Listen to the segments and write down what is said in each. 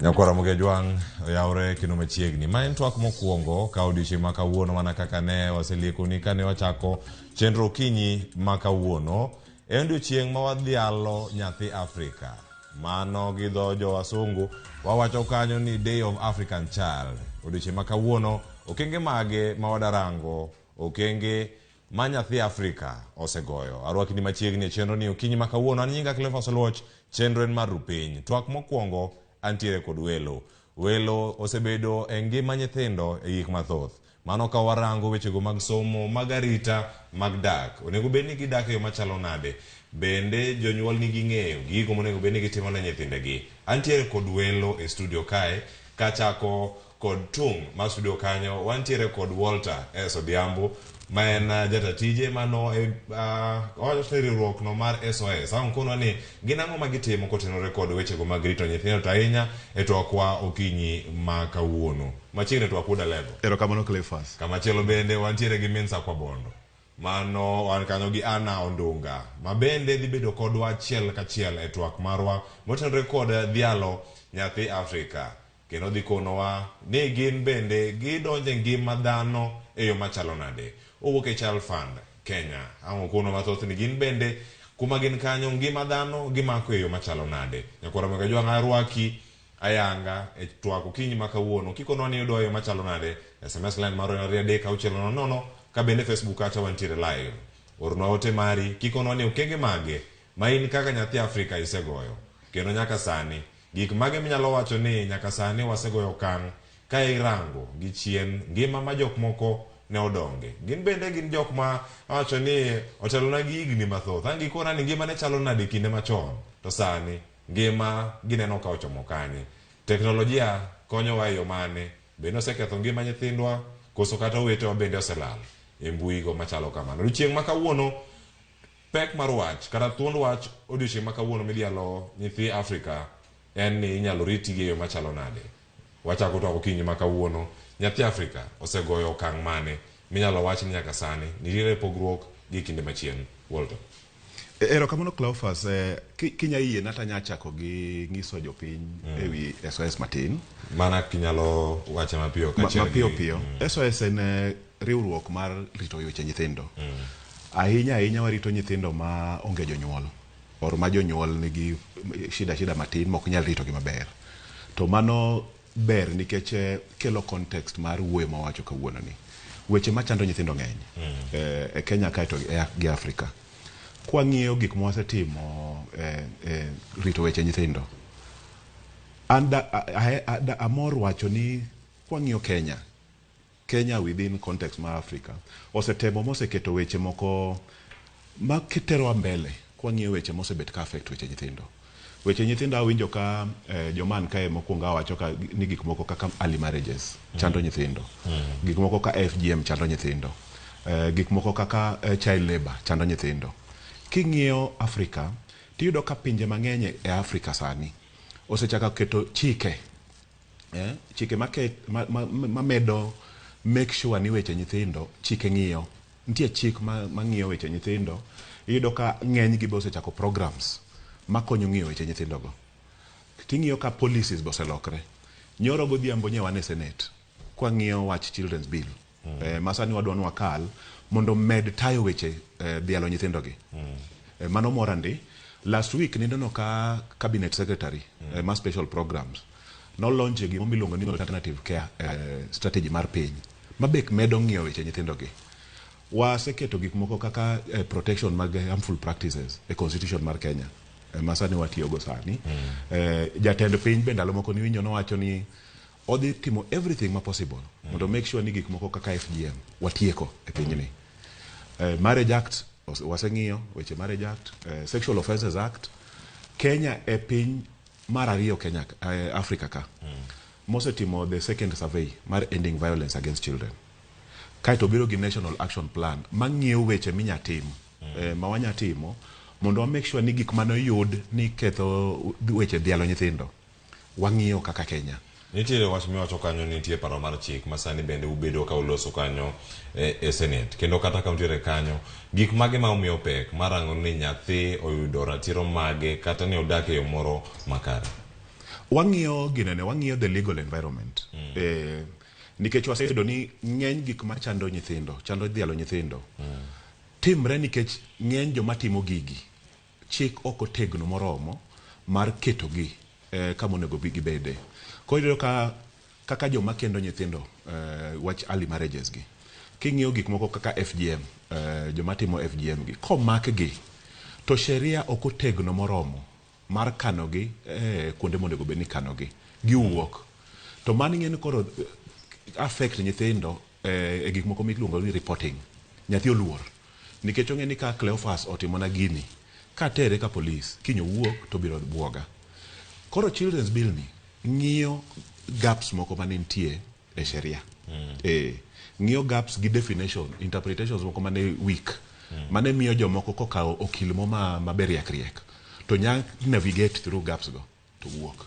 Ramogi juang yaure kino machiegni ma en twak mokwongo ka odiochieng' ma kawuono mana kaka ne waseliekoni kane wachako chenro kinyi ma kawuono en odiochieng' ma wadhialo nyathi Afrika. Mano gi dho jo wasungu wawacho kanyo ni Day of African Child. Odiochieng' ma kawuono okenge mage ma wadarango, okenge ma nyathi Afrika osegoyo. Arwakni machiegni e chenro ni okinyi ma kawuono. An nyinga Cleophas Oluoch, chenro en mar Piny. Twak mokwongo antiere kod welo. Welo osebedo e ngima nyithindo e gik mathoth. Mano ka warango wechego mag somo, mag arita, mag dak. Onego bed ni gidak e yo machalo nade. Bende jonyuol nigi ng'eyo gigo monego bed ni gitimo ne nyithindegi. Antiere kod welo e studio kae, kachako kod tung' ma studio kanyo wantiere kod Walter S. Odhiambo ma en jatatije mano riwruok no mar SOS. Ankono ni gin ang'o ma gitimo kotenore kod wechego mag rito nyithindo to ahinya e twakwa okinyi ma kawuono. Machiegni twakwa Dalego. Erokamano Cleophas. Kamachielo bende wantiere gi Mensa kwa Bondo. Mano wan kanyo gi Ana Ondunga. Ma bende dhi bedo kodwa achiel kachiel e twak marwa motenore kod Dhialo nyathi Afrika. Kendo dhi konowa ni gin bende gidonje ngima dhano e yo machalo nade. Owuok e Child Fund Kenya. Ankono mathoth ni gin bende kuma gin kanyo ngima dhano gimako e yo machalo nade. Ramogi juang arwaki ayanga e twak okinyi ma kawuono. Kikono ni yudo yo machalo nade. SMS line maro 3 ka bende Facebook acha wantiere live. Orno ote mari kikono ni okenge mage ma in kaka nyathi Afrika isegoyo. Kendo nyaka sani gik mage minyalo wacho ni nyaka sani wasegoyo kan ka irango gi chien ngima ma jok moko ne odonge. Gin bende gin jok ma wacho ni otelona gi higni mathoth. Angi kona ni ngima ne chalo nade kinde machon. To sani ngima gineno ka ochomo kanye. Teknolojia konyowa e yo mane. Bende oseketho ngima nyithindwa koso kata owetewa bende oselal e mbui go machalo kamano. Odiochieng' ma kawuono pek mar wach kata thuond wach odiochieng' ma kawuono midhialo nyithi Afrika en ni inyalo riti gi yo machalo nade. Wachako twak okinyi ma kawuono nyathi Afrika osegoyo okang' mane minyalo wach ni nyaka sani nitiere pogruok gi kinde machien. Walter. Erokamano Cleophas, kinya yie nata nya chako gi nyiso jopiny ewi SOS matin. Mana kinyalo wache mapiyo kachiel gi mapiyo. SOS en riwruok mar rito weche nyithindo. Ahinya warito nyithindo ma onge jonyuol. Or ma jonyuol nigi shida matin mok nyal rito gi maber. To mano ber nikech kelo context mar wuoyo ma wacho kawuono ni. Weche machando nyithindo ng'eny e Kenya kaeto gi Afrika. Kwa ng'iyo gik mwasetimo rito weche nyithindo. Amor wacho ni kwa ng'iyo Kenya within context ma Afrika osetemo moseketo weche moko ma kitero mbele kwa ng'iyo weche mosebet ka affect weche nyithindo. Weche nyithindo awinjo ka joman kae mokwongo wacho ka ni gik moko kaka early marriages chando nyithindo. Gik moko ka FGM chando nyithindo. Gik moko kaka child labor chando nyithindo. King'iyo Afrika tiyudo ka pinje mang'eny e Afrika sani osechaka keto chike ma medo make sure ni weche nyithindo chike ng'iyo. Nitie chik ma ng'iyo weche nyithindo. Iyudo ka ng'eny gi osechako programs makonyo ng'iyo weche nyithindo go. Ting'iyo ka policies boselokre. Nyoro godhiambo nyewane Senate kwa ng'iyo wach Children's Bill. Masani wadwani wakal mondo med tayo weche dhialo nyithindo gi. Mano morandi last week nindono ka cabinet secretary ma special programs no launch gi miluongo ni alternative care strategy mar piny mabek medo ng'iyo weche nyithindo gi. Waseketo gik moko kaka protection mag harmful practices e constitution mar Kenya. Masani watiyo go sani. Jatend piny bende ndalo moko niwinjo no wacho ni odhi timo everything ma possible mondo make sure ni gik moko kaka FGM watieko e pinyni. Marriage Act waseng'iyo weche Marriage Act, Sexual Offences Act. Kenya e piny mar ariyo Kenya Afrika ka mosetimo the second survey mar ending violence against children. Kaito biro gi National Action Plan mang'iyo weche minyatim ma wanyatimo mondo wa make sure ni gik mano yud ni ketho weche dhialo nyithindo wang'iyo kaka Kenya. Nitiere wach miwacho kanyo nitie paro mar chik masani bende ubedo ka uloso kanyo e Senate. Kendo kata ka untiere kanyo gik mage ma umiyo pek marango ni nyathi oyudo ratiro mage kata ni odak e yo moro makare. wang'iyo ginene, wang'iyo the legal environment. Nikech waseyudo ni ng'eny gik ma chando nyithindo, chando dhialo nyithindo, timre nikech ng'eny joma timo gigi chik ok otegno moromo mar ketogi kama onego gibede. Koro iyudo kaka joma kendo nyithindo, wach early marriages gi, king'iyo gik moko kaka FGM, joma timo FGM gi, komakgi to sheria ok otegno moromo mar kanogi kuonde monego bed ni kanogi, giwuok. To mano ing'eni koro affect nyithindo e gik moko miluongo ni reporting. Nyathi oluor nikech ong'e ni ka Cleophas otimona gini, ka tere ka polis, kinyo wuok to biro buoga. Koro children's bill ni ng'iyo gaps moko mane nitie e sheria. Ng'iyo gaps gi definition, interpretations moko mane weak, mane miyo jomoko kokao okil mo maber yak riek to nya navigate through gaps go to wuok.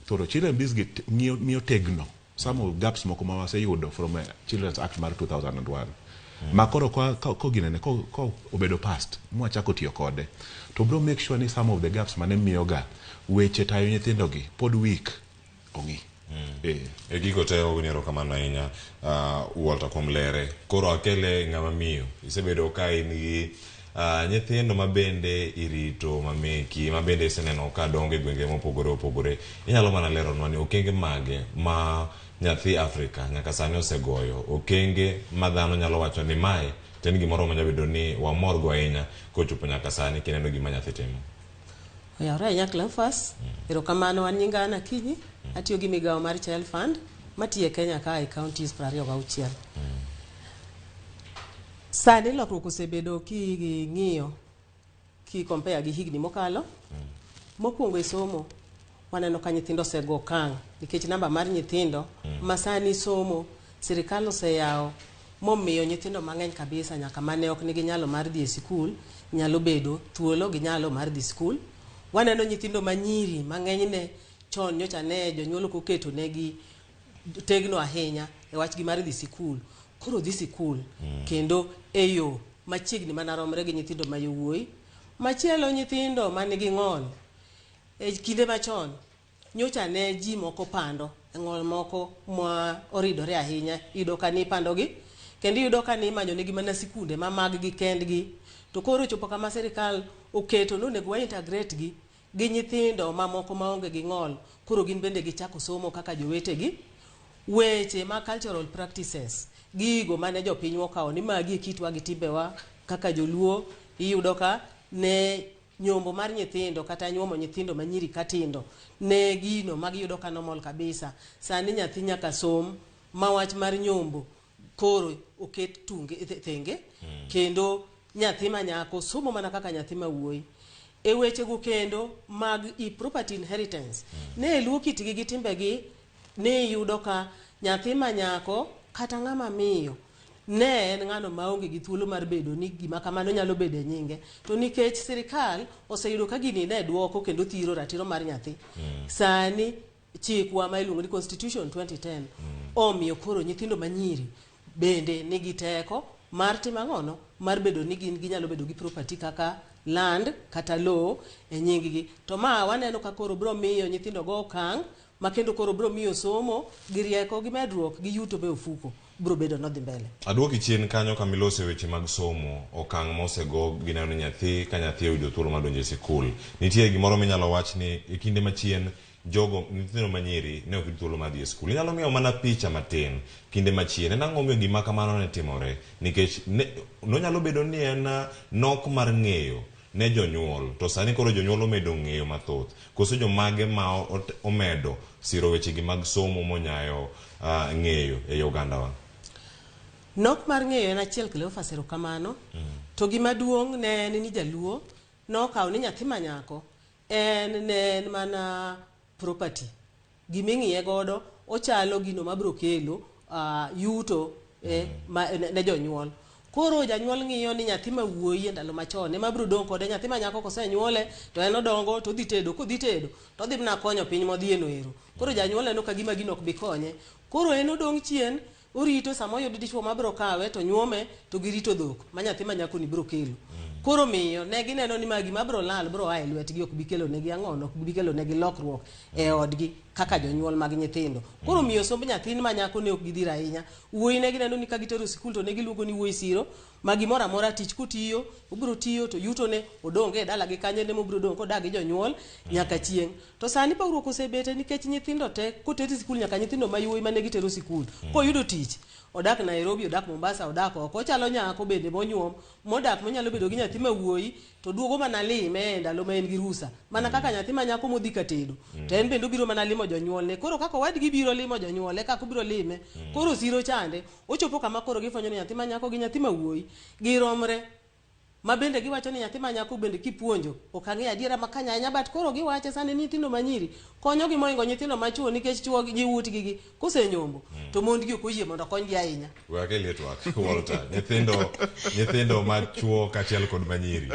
Toro children's bills gi ng'iyo tegno some of gaps moko ma waseyudo from Children's Act mar 2001. Makoro ko ginene ko obedo past mwachako tiyo kode to bro make sure ni some of the gaps mane miyoga weche tayo nyithindo gi pod weak ong'i. E gigo te ognero kamano ahinya Walter kuom lere. Koro akele ng'ama miyo isebedo ka in gi nyithindo mabende irito mameki, mabende iseneno ka dongo e gwenge mopogore opogore. Inyalo mana leronwa ni okenge mage ma nyathi Afrika nyaka sani osegoyo, okenge ma dhano nyalo wacho ni mae to en gimoro manyalo bedo ni wamor go ahinya kochopo nyaka sani kineno gima nyathi timo? Oyawre ahinya Cleophas, erokamano. An nyinga Ana Kinyi, atiyo gi migawo mar Child Fund matiyo e Kenya ka e counties 26. Sani lokruok osebedo king'iyo compare gi higni mokalo. Mokwongo e somo waneno ka nyithindo osego okang' nikech namba mar nyithindo masani somo sirikal oseyawo momiyo nyithindo mang'eny kabisa nyaka mane ok nigi nyalo mar dhi e sikul nyalo bedo thuolo gi nyalo mar dhi sikul. Waneno nyithindo manyiri mang'eny ne chon nyocha ne jonyuol ko keto negi tegno ahinya e wach gi mar dhi sikul. Koro dhi sikul kendo e yo machiegni manaromre gi nyithindo ma yowuoyi. Machielo nyithindo manigi ng'ol e kinde machon nyocha ne ji moko pando e ng'ol moko ma oridore ahinya, iyudo ka ni pandogi kendo iyudo ka ni imanyo negi mana sikunde ma mag gi kendgi. To koro chopo kama sirikal oketo no nego wa integrate gi nyithindo mamoko maonge gi ng'ol, koro gin bende gichako somo kaka jowetegi. Weche ma cultural practices, gigo mane jopiny okawo ni magi e kitwa gi timbewa kaka joluo, iyudo ka ne nyombo mar nyithindo kata nyuomo nyithindo manyiri katindo ne gino magiyudo ka normal kabisa. Sani nyathi nyaka som ma wach mar nyombo koro oket tunge thenge, kendo nyathi manyako somo mana kaka nyathi mawuoyi. E weche go kendo mag property inheritance ne luwo kitgi gi timbegi, ne yudo ka nyathi manyako kata ng'ama miyo ne en ng'ano maonge gi thuolo mar bedo ni gima kamano nyalo bedo e nyinge. To nikech sirikal oseyudo ka gini ne duoko kendo thiro ratiro mar nyathi, sani chikwa ma iluongo ni Constitution 2010 omiyo koro nyithindo manyiri bende nigi teko mar timo ang'ono, mar bedo ni gin ginyalo bedo gi property kaka land kata law e nyinggi. To ma waneno ka koro bro miyo nyithindo go okang' ma kendo koro bro miyo somo gi rieko gi medruok gi yuto be ofuko bro bedo no dhi mbele. Aduoki chien kanyo kamilose weche mag somo, okang' mosego gineno ni nyathi ka nyathi oyudo thuolo mar donjo e sikul. Nitie gimoro minyalo wach ni e kinde machien jogo nyithindo manyiri ne ok thuolo mar dhi e sikul. Inyalo miyo mana picha matin kinde machien en ang'o miyo gima kamano ne timore, nikech nonyalo bedo ni en nok mar ng'eyo ne jonyuol, to sani koro jonyuol omedo ng'eyo mathoth. Koso jomage ma omedo siro wechegi mag somo monyayo ng'eyo e Ugandawa? Nok mar ng'eyo en achiel Cleophas, erokamano. To gima duong' ne en ni jaluo nokawo ni nyathi manyako en mana property. Giming'iye godo ochalo gino mabro kelo yuto ne jonyuol. Koro janyuol ng'iyo ni nyathi mawuoyi e ndalo machon ema bro dong' kode. Nyathi manyako kosenyuole to en odongo to dhi tedo, kodhi tedo to dhi mana konyo piny modhieno ero. Koro janyuol neno ka gima gino ok bi konye, koro en odong' chien orito sama oyud dichuo mabro kawe to nyuome to girito dhok ma nyathi manyako ni bro kelo. Koro miyo ne gineno ni magi mabro lal bro ae lwetgi ok bikelo negi ang'ono, ok bikelo negi lokruok e odgi kaka jonyuol mag nyithindo. Koro miyo somb nyathini ma nyako ne ok gidhir ahinya. Wuoyi ne gineno ni ka gitero sikul to ne giluongo ni wuoyi siro, ma gimoro amora tich kutiyo, obro tiyo to yuto ne odonge e dala gi kanye ne mobro dong kodak gi jonyuol nyaka chieng'. To sani pogruok osebete nikech nyithindo te koteri sikul nyaka nyithindo ma wuoyi mane gitero sikul. Koyudo tich odak Nairobi, odak Mombasa, odak oko, chalo nyako bende monyuom, modak monyalo bedo gi nyathi ma wuoyi to duogo mana lime ndalo ma en gi rusa. Mana kaka nyathi ma nyako modhi ka tedo, to en bende obiro mana limo jonyuol ne. Koro kaka wadgi biro limo jonyuol, kaka obiro lime, koro siro chande, ochopo kama koro gifwenyo ni nyathi ma nyako gi nyathi ma wuoyi giromre. Ma bende giwacho ni nyathi ma nyako bende kipuonjo ok ang'e adiera ma kanyanya, but koro giwache sani nyithindo manyiri konyo gi moingo nyithindo machuo nikech chuo gi utgi gi kosenyombo to mondgi ok oyie mondo konygi ahinya. Wake letwak Walter, nyithindo machuo kachiel kod manyiri.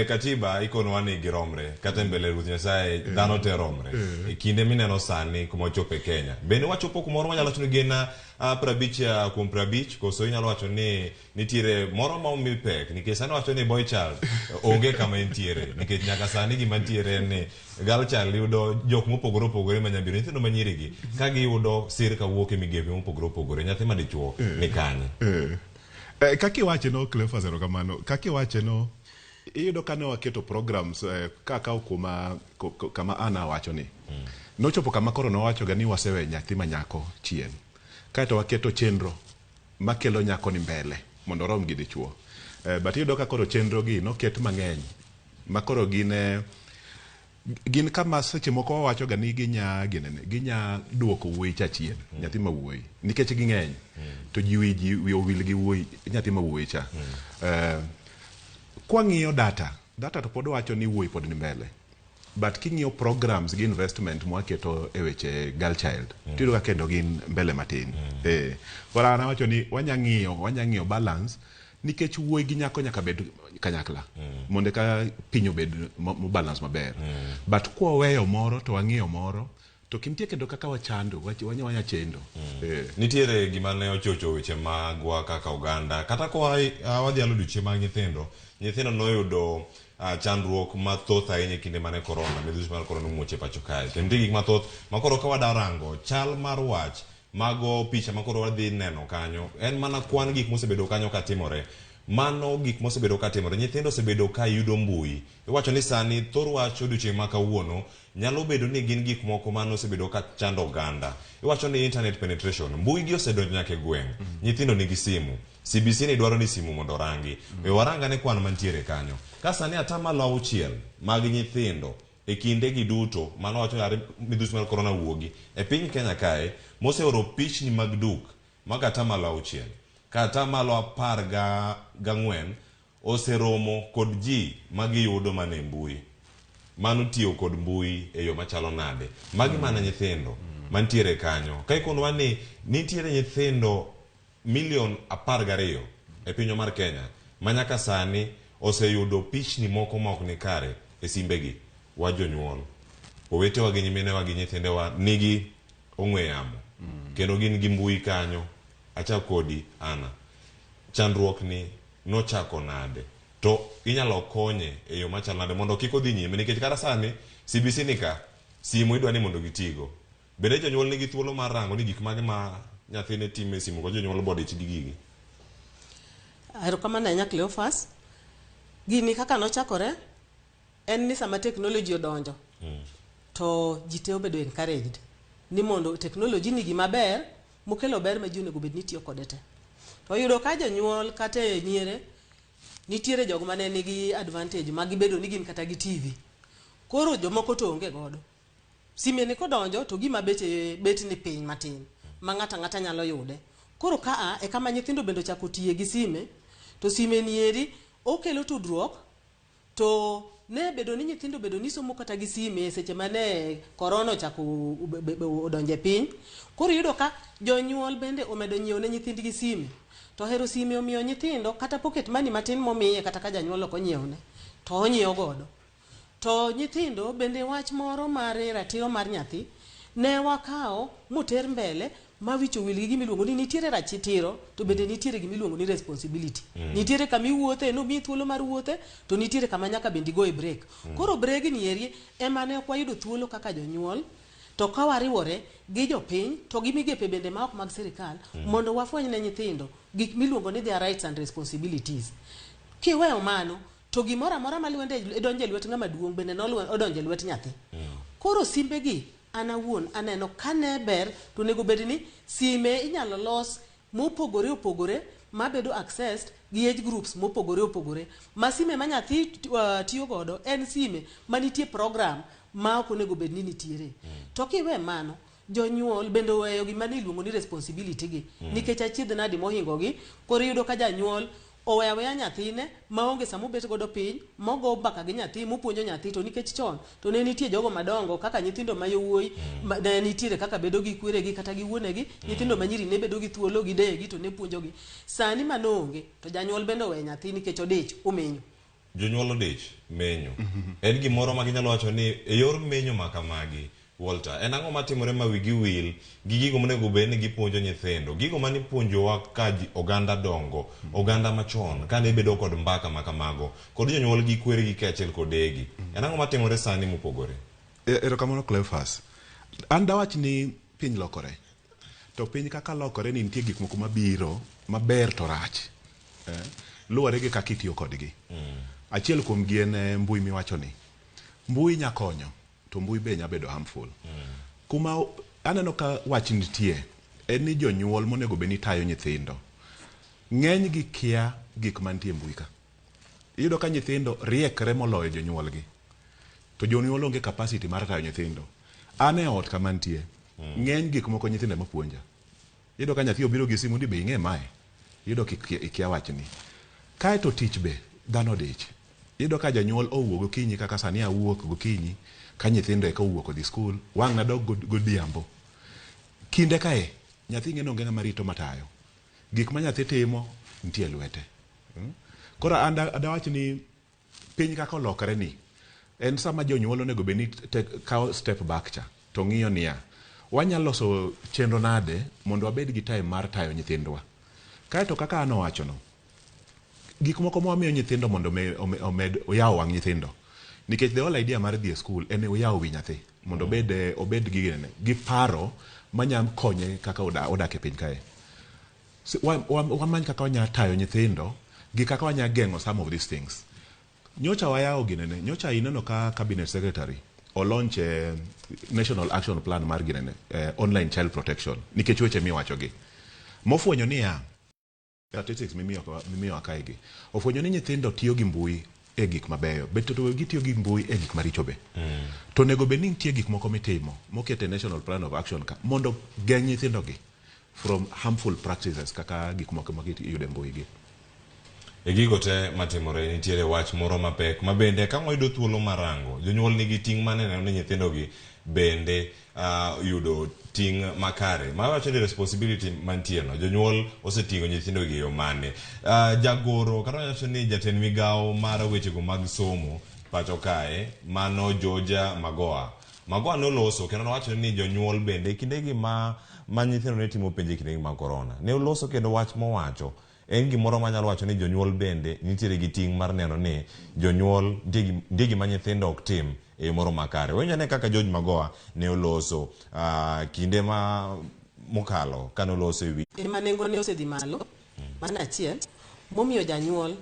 Katiba ikono wani giromre kata mbele Ruoth Nyasaye dhano te romre. Kinde mineno sani kuma ochopo e Kenya. Bende wachopo kumoro manyalo wacho ni gena 50 kuom 50 koso inyalo wacho ni nitiere moro ma omi pek nikech sani wacho ni boy child onge kama entiere nikech nyaka sani gima ntiere ni girl child yudo jok mopogore opogore manyabiro nyithindo manyiri gi ka giyudo sir kawuok e migepe mopogore opogore nyathi madichuo ni kanye. Kaka iwache no Cleophas erokamano, kaka iwache no iyudo ka ne waketo programs kaka kama ana wacho ni nochopo kama koro nowacho ga ni wasewe nyathi ma nyako chien kaeto waketo chenro makelo nyako ni mbele mondo rom gi dichuo. But iyudo ka koro chenro gi noket mang'eny makoro gin kama seche moko wawacho ga ni ginya duoko wuoyi cha chien nyathi ma wuoyi nikech ging'eny to ji owil gi wuoyi nyathi ma wuoyi cha. Kwa ng'iyo data to pod wacho ni wuoyi pod ni mbele, but king'iyo programs gi investment mwaketo e weche girl child tiyudo ka kendo gin mbele matin. Kora ana wacho ni wanya ng'iyo balance nikech wuoyi gi nyako nyaka bed kanyakla mondo ka piny obed balance maber. But kwa weyo moro to wang'iyo moro to kintie kendo kaka wachando wanya chendo. Nitiere gima ne ochocho weche magwa kaka oganda kata kwa wadhi aluduche mag nyithindo noyudo chandruok mathoth ahinya kinde mane corona, midhusi mar corona muoche pacho kae. Kendo gik mathoth makoro ka wadarango chal mar wach mago picha makoro wadhi neno kanyo en mana kwan gik mosebedo kanyo katimore. Mano gik mosebedo katimore, nyithindo osebedo ka yudo mbui. Iwacho ni sani thor wach odiochieng' ma kawuono nyalo bedo ni gin gik moko mano osebedo ka chando oganda. Iwacho ni internet penetration, mbui gi osedonjo nyaka e gweng'. Nyithindo nigi simu. CBC ni dwaro ni simu mondo rangi. Waranga ne kwan mantiere kanyo. Ka sani atamalo 6 mag nyithindo e kinde gi duto mano wacho midhusi mar corona wuogi e piny Kenya kae moseoro pichni mag duk mag atamalo 6 ka atamalo 14 oseromo kod ji magiyudo mane mbui. Mano tiyo kod mbui e yo machalo nade. Magi mana nyithindo mantiere kanyo. Ka ikonwa ni nitiere nyithindo milion 12 e pinyo mar Kenya manyaka sani oseyudo pichni moko ma ok ni kare e simbegi. Wajonyuol owetewa gi nyiminewa gi nyithindewa nigi ong'we yamo kendo gin gi mbui kanyo. Achako kodi Ana, chandruok ni nochako nade to inyalo konye e yo machalo nade mondo kik odhi nyime nikech kata sani CBC ni ka simu idwa ni mondo gitigo. Bende jonyuol nigi thuolo mar rango ni gik mage ma nyathine time simu ko jonyuol body chidi gigi. Erokamano ahinya Cleophas. Gini kaka nochakore en ni sama technology odonjo to ji te obedo encouraged ni mondo technology ni gima ber mokelo ber ma ji onego bed ni tiyo kode te. To yudo ka jonyuol kata nyiere nitiere jogo mane nigi advantage ma gibedo ni gin kata gi TV. Koro jomoko to onge godo. Sime ni kodonjo to gima bet ni piny matin ma ng'ata nyalo yude. Koro e kama nyithindo bendo chako tiye gi sime to sime ni eri okelo tudruok to ne bedo ni nyithindo bedo ni somo kata gi sime seche mane corona chako odonje piny. Koro yudo ka jonyuol bende omedo nyiewo ne nyithindgi sime. To hero sime omiyo nyithindo kata pocket money matin momiye kata ka janyuol ok onyiewne to onyiewo godo. To nyithindo bende wach moro mar ratiro mar nyathi ne wakao moter mbele ma wicho wil gi gimiluongo ni nitiere rachitiro to bende nitiere gimiluongo ni responsibility. Nitiere kama iwuothe no mi thuolo mar wuothe to nitiere kama nyaka bende go e break. Koro break ni eri ema ne wayudo thuolo kaka jonyuol to ka wariwore gi jopiny to gi migepe bende ma ok mag sirikal mondo wafweny ne nyithindo gik miluongo ni their rights and responsibilities. Kiweyo mano to gimoro amora malwende donje lwet ng'ama duong' bende odonje lwet nyathi. Koro simbe gi ana wuon aneno kane ber to nego bed ni sime inyalo los mopogore opogore mabedo accessed gi age groups mopogore opogore. Ma sime ma nyathi tiyo godo en sime manitie program ma ok onego bed ni nitiere. To kiwe mano jonyuol bende weyo gima iluongo ni responsibility gi nikech achiedh nadi mohingo gi. Koro yudo ka janyuol oweya nyathine maonge samo bet godo piny mogo mbaka gi nyathi mopuonjo nyathi to nikech chon to ne nitie jogo madongo kaka nyithindo ma yowuoyi ne nitiere kaka bedo gi kwere gi kata gi wuone gi. Nyithindo manyiri ne bedo gi thuolo gi degi to ne puonjo gi. Sani manonge to janyuol bende oweyo nyathi nikech odich omenyo. Jonyuol odich menyo. En gimoro ma ginyalo wacho ni e yor menyo makamagi Walter, en ang'o matimore ma wigi wil gi gigo monego bed ni gipuonjo nyithindo, gigo mani puonjowa ka oganda dongo, oganda machon kane bedo kod mbaka makamago kod jonyuol gi kwere gi kachiel kodegi. En ang'o matimore sani mopogore? Erokamano Cleophas. An dawach ni piny lokore. To piny kaka lokore ni nitie gik moko mabiro maber to rach. Luwore gi kaka itiyo kodgi. Achiel kuom gi en mbui miwacho ni. Mbui nyakonyo to mbui be nyabedo harmful. Kuma aneno ka wach nitie en ni jonyuol monego bed ni tayo nyithindo ng'eny gi kia gik mantie mbui ka. Iyudo ka nyithindo riekre moloyo jonyuol gi to jonyuol onge capacity mar tayo nyithindo. Ane ot kama nitie ng'eny gik moko nyithindo mapuonja. Iyudo ka nyathi obiro gi simu ni be ing'e mae. Iyudo kia wach ni. Kae to tich be dhano dich. Iyudo ka janyuol owuok gokinyi kaka sani awuok gokinyi ka nyithindo eka owuok odhi skul wang' na dog godhiambo. Kinde kae nyathi ng'eno ng'ena marito matayo. Gik ma nyathi timo nitie lwete. Koro adawach ni piny kaka olokore ni en sama jonyuol onego bed ni kawo step back cha to ng'iyo niya wanyalo loso chenro nade mondo wabed gi time mar tayo nyithindwa. Kae to kaka ano wacho no gik moko mwamiyo nyithindo mondo omed oyaw wang' nyithindo nikech the whole idea mar dhi e school en oyaw wi nyathi mondo obed gi paro manyam konye kaka odak e piny kae. Wamany kaka wanya tayo nyithindo gi kaka wanya geng'o some of these things. Nyocha wayawo ginene nyocha ineno ka cabinet secretary o launch national action plan mar ginene online child protection nikech weche miwacho gi mofwenyo niya statistics mimiyo akaigi ofwenyo ni nyithindo tiyo gi mbui e gik mabeyo bet to gitiyo gi mbui e gik maricho be. To nego be nitie gik moko mitimo mokete national plan of action ka mondo geng' nyithindo gi from harmful practices kaka gik moko magiyude mbui gi. E gigo te matimore nitiere wach moro mapek mabende ka oyudo thuolo marango jonyuol nigi ting' maneno ni nyithindo gi bende yudo ting' makare mawacho ni responsibility mantie no jonyuol oseting'o nyithindo gi yo mane. Jagoro kata wacho ni jatend migawo mar wechego mag somo pacho kae mano Joja Magoa noloso kendo nowacho ni jonyuol bende kindegi ma nyithindo ne timo penje kindegi mag corona ne oloso kendo wach mowacho en gimoro manyalo wacho ni jonyuol bende nitiere gi ting' mar neno ni jonyuol ndiye gima nyithindo ok tim e moro makare. Wenyane kaka George Magoa ne oloso kinde mokalo kane oloso ewi ema nengo ne osedhi malo mana achiel momiyo janyuol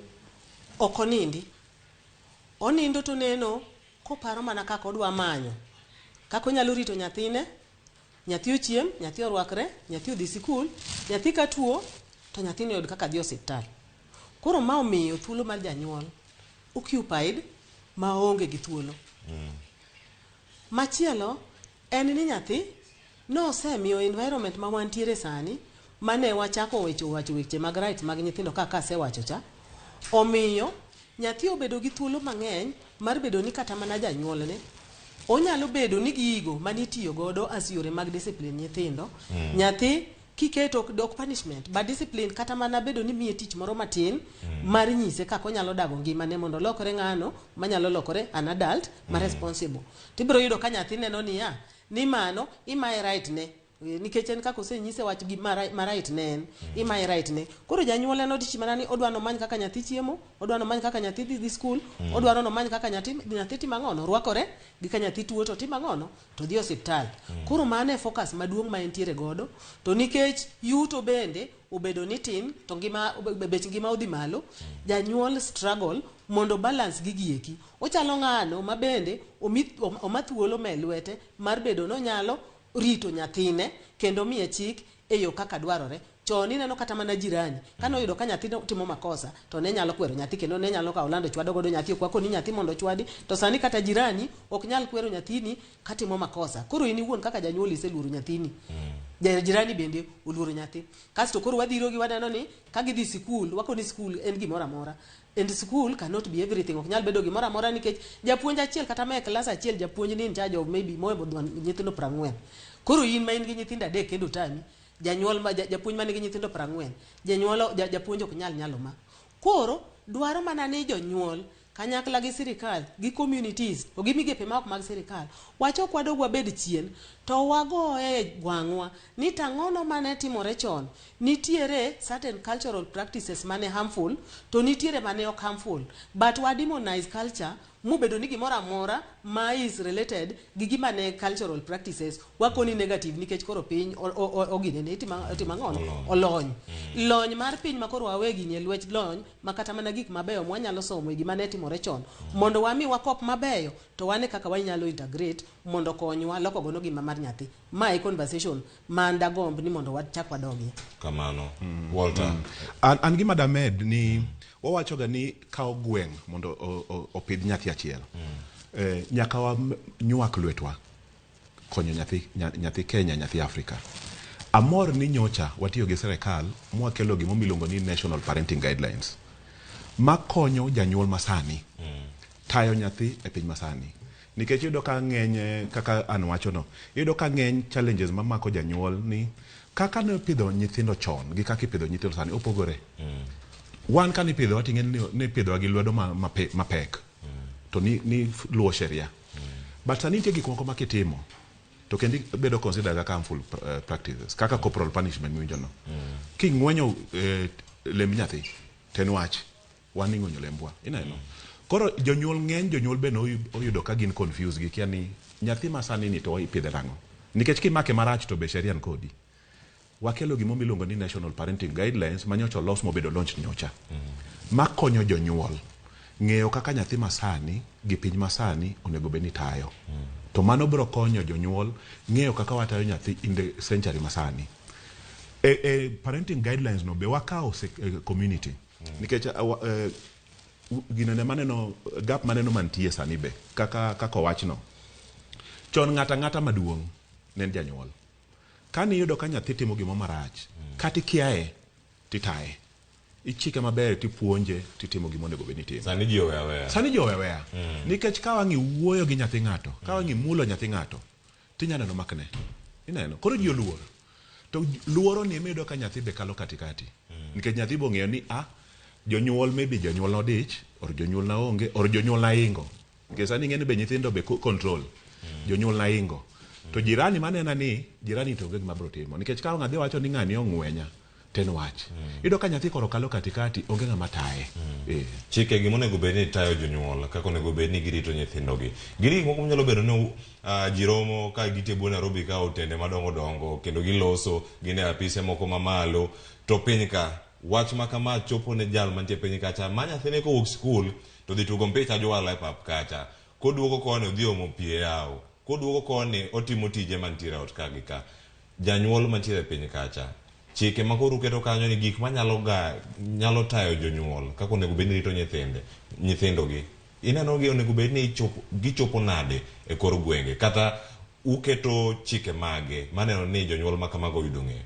ok onindo to neno koparo mana kaka odwa manyo kaka onyalo rito nyathine, nyathi ochiem, nyathi orwakre, nyathi odhi sikul, nyathi ka tuo to nyathini oyud kaka dhi osiptal. Koro ma omiyo thuolo mar janyuol occupied maonge gi thuolo. Machielo en ni nyathi no osemiyo environment ma wantiere sani mane wachako wacho weche mag right mag nyithindo kaka asewacho cha omiyo nyathi obedo gi thuolo mang'eny mar bedo ni kata mana janyuolne onyalo bedo ni gigo manitiyo godo as yore mag discipline nyithindo. Nyathi kiketo dok punishment but discipline kata mana bedo ni miye tich moro matin mar nyise kaka onyalo dago ngimane mondo lokore ng'ano manyalo lokore an adult ma responsible. Tibiro yudo ka nyathi neno niya ni mano imaye right ne nikech en kaka osenyise wach gi right ne imaye right ne. Koro janyuol en odich mana ni odwa nomany kaka nyathi chiemo, odwa nomany kaka nyathi dhi skul, odwa nomany kaka nyathi timo ang'ono, rwakore gi ka nyathi tuo to timo ang'ono to dhi osiptal. Koro mano e focus maduong' ma entiere godo, to nikech yuto bende obedo ni tin to bech ngima odhi malo, janyuol struggle mondo balance gigieki. Ochalo ng'ano ma bende omathuolo me lwete mar bedo no nyalo rito nyathine kendo miye chik e yo kaka dwarore. Chon ineno kata mana jirani kano oyudo ka nyathi timo makosa to ne nyalo kwero nyathi kendo ne nyalo ka olando chwado godo nyathi kwako ni nyathi mondo chwadi, to sani kata jirani ok nyal kwero nyathini katimo makosa. Koro in iwuon kaka janyuol iseluoro nyathini, jirani bende oluoro nyathi. Kasto koro wadhiro gi waneno ni ka gidhi sikul, wako ni sikul en gimoro amora, and school cannot be everything. Ok nyal bedo gimoro amora nikech japuonj achiel kata ma e klas achiel japuonj ni in charge of maybe moebo nyithindo 40. Koro in ma in gi nyithindo 3 kendo tami, janyuol ma japuonj ma nigi nyithindo 40, janyuol japuonj ok nyalo ma. Koro dwaro mana ni jonyuol kanyakla gi sirikal gi communities to gi migepe ma ok mag sirikal wacho kwado wabed chien to wagoe gwang'wa ni tang'ono mane timore chon. Nitiere certain cultural practices mane harmful to nitiere mane ok harmful, but wa demonize culture mubedo ni gimoro amora ma is related gi gima ne cultural practices wakoni negative nikech koro piny ogine ne tima ng'ono olony. Lony mar piny makoro wawegi nye lwech lony makata mana gik mabeyo mwanyalo somo gima ne timore chon mondo wami wakop mabeyo to wane kaka wanyalo integrate mondo konywa loko gono gima mar nyathi. Ma e conversation manda gomb ni mondo wachak wadogi kamano. Walter, an gima damed ni wawacho ga ni kao gweng mondo opidh nyathi achiel, nyaka wa nyuak lwetwa konyo nyathi Kenya, nyathi Afrika. Amor ni nyocha watiyo gi sirikal mwakelo gimo miluongo ni National Parenting Guidelines makonyo janyuol masani tayo nyathi e piny masani. Nikech yudo ka ng'eny kaka an wacho no, yudo ka ng'eny challenges mamako janyuol ni kaka ne pidho nyithindo chon gi kaka ipidho nyithindo sani opogore. Wan kan ipidho wating'en ni ipidho gi lwedo mapek to ni luo sheria, but sani nitie gik moko makitimo to kendi bedo considered as harmful practices kaka corporal punishment miwinjo no. King'wenyo lemb nyathi ten wach wan ing'wenyo lembwa ineno. Koro jonyuol bende oyudo ka gin confused gi kia ni nyathi masani ni to ipidhe nang'o, nikech kimake marach to be sheria n kodi. Wakelo gimo miluongo ni National Parenting Guidelines manyocha olos mobedo launch nyocha makonyo jonyuol ng'eyo kaka nyathi masani gi piny masani onego bed ni tayo. To mano biro konyo jonyuol ng'eyo kaka watayo nyathi in the century masani. Parenting guidelines no be wakao community nikech ginene maneno gap maneno mantie sani be kaka wachno chon ng'ata maduong' ne janyuol. Kani yudo ka nyathi timo gimo marach kati kiae titae ichike maber tipuonje titimo gimo nego bed ni timo. Sani ji oweya nikech ka wangi wuoyo gi nyathi ng'ato, ka wangi mulo nyathi ng'ato tinyalo no makne ineno. Koro ji oluor to luoro ni medo ka nyathi be kalo katikati nikech nyathi bo ng'eyo ni jonyuol maybe jonyuol no dich or jonyuol na onge or jonyuol na ingo, nikech sani ng'eni be nyithindo be control jonyuol na ingo. To jirani manena ni jirani to gik mabro timo nikech ka ng'adhi wacho ni ng'ani ong'wenya ten wach ido ka nyathi koro kalo katikati onge ng'ama taye. Chike gimo nego bed ni tayo jonyuol kaka onego bed ni girito nyithindogi. Giri moko nyalo bedo ni jiromo ka gitebo Nairobi ka otende madongo kendo giloso gine apise moko mamalo to piny ka wach makama chopo ne jal mantie piny kacha ma nyathine kowuok skul to dhi tugo mpira jowala e pap kacha koduogo kone odhi omo pie yawo koduogo kone otimo tije mantiere ot kagi ka. Janyuol mantiere piny kacha chike makoro keto kanyo ni gik nyalo tayo jonyuol kaka onego bed ni rito nyithindogi ineno gi onego bed ni gichopo nade e kor gwenge kata uketo chike mage maneno ni jonyuol makamago yudo ng'eyo.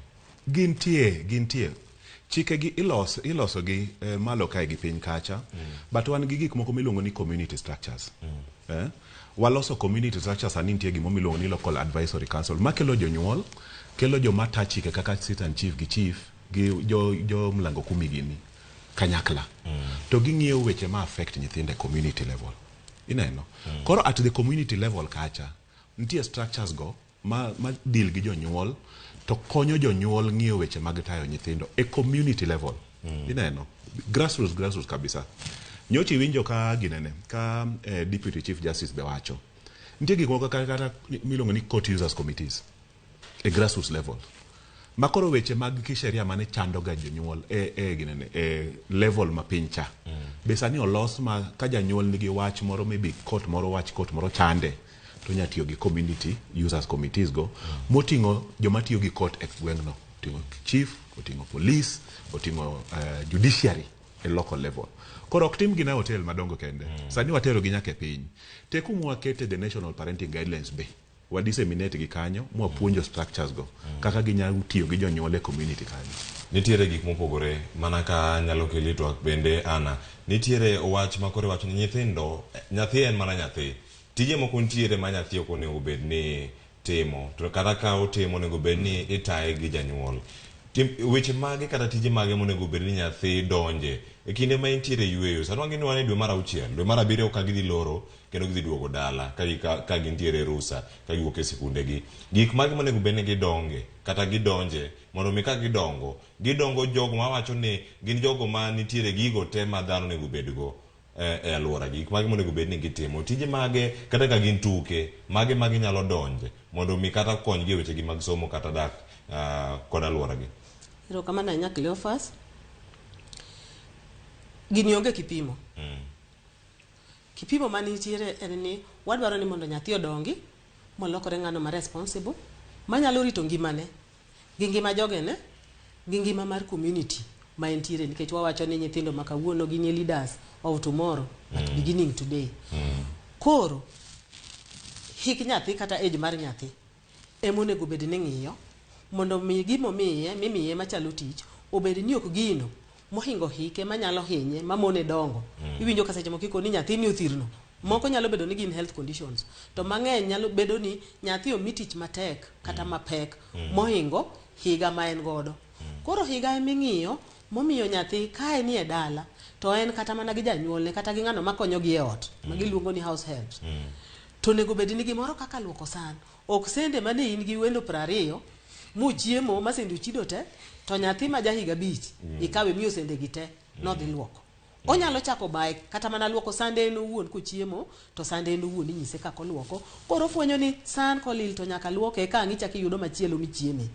Gintie chike gi iloso gi malo kae gi piny kacha but wan gi gik moko miluongo ni community structures. Waloso community structures ani nitie gimo miluongo ni local advisory council makelo jonyuol kelo joma ta chike kaka assistant chief gi chief gi jo mlango kumi gini kanyakla to ging'iyo weche ma affect nyithinde community level ineno. Koro at the community level kacha nitie structures go ma deal gi jonyuol to konyo jonyuol ng'iyo weche mag tayo nyithindo e community level. Ineno grassroots kabisa. Nyochi winjo ka ginene ka Deputy Chief Justice bewacho nitie gik moko kata miluongo ni court users committees e grassroots level makoro weche mag kisheria mane chando ga jonyuol ginene level mapiny cha be sani olos ma ka janyuol nigi wach moro maybe court moro chande to nya tiyo gi community users committees go moting'o joma tiyo gi court e gweng'no, oting'o chief, oting'o police, oting'o judiciary e local level. Koro ok tim gina hotel madongo kende. Sani watero gi nyaka e piny. Teku mwakete the national parenting guidelines be. Wadiseminate gi kanyo, mwapuonjo structures go. Kaka ginyalo tiyo gi jonyuol e community kanyo. Nitiere gik mopogore mana ka nyalo keli twak bende ana. Nitiere wach makore wach ni nyithindo, nyathi en mana nyathi. Tije moko nitiere ma nyathi ok onego bed ni timo. To kata ka otimo onego bed ni itaye gi janyuol. Weche mage kata tije mage monego bed ni nyathi donje e kinde ma intiere yueyo. Sa wangi ni wane dwe mar 6, dwe mar 7 ka gidhi loro kendo gidhi duogo dala ka gintiere rusa ka giwuok e sikunde gi. Gik mage monego bed ni gidonge kata gidonje mondo mi ka gidongo jogo ma wacho ni gin jogo ma nitiere gigo te ma dhano onego bedgo e alwora. Gik mage monego bed ni gitimo tije mage kata ka gin tuke mage nyalo donje mondo mi kata kony gi weche gi mag somo kata dak kod alwora gi. Ero kama na nyak Cleophas gini onge kipimo. Kipimo manitiere en ni wadwaro ni mondo nyathi odongi molokore ng'ano ma responsible manyalo rito ngimane gi ngima jogene gi ngima mar community ma entiere, nikech wawacho ni nyithindo ma kawuono gin leaders of tomorrow at beginning today. Koro hik nyathi kata age mar nyathi emonego bed ni ng'iyo mondo mi gimo miye machalo tich obed ni ok gino mohingo hike manyalo hinye mamone dongo. Iwinjo ka seche moko iko ni nyathi ni othirno, moko nyalo bedo ni gin health conditions, to mang'eny nyalo bedo ni nyathi omi tich matek kata mapek mohingo higa ma en godo. Koro higa eming'iyo momiyo nyathi kae ni e dala to en kata mana gi janyuolne kata gi ng'ano makonyo gi e ot magiluongo ni house helps. To nego bed ni gimoro kaka luoko san, ok sende mane in gi wendo 20 muchiemo masende chido te to nyathi ma jahiga 5 ikawe miyo sende gite no dhi luoko. Onyalo chako bae kata mana luoko sande en owuon kochiemo to sande en owuon inyise kako luoko. Koro fwenyo ni san kolil to nyaka luoke ka ang'i chaki yudo machielo michieme.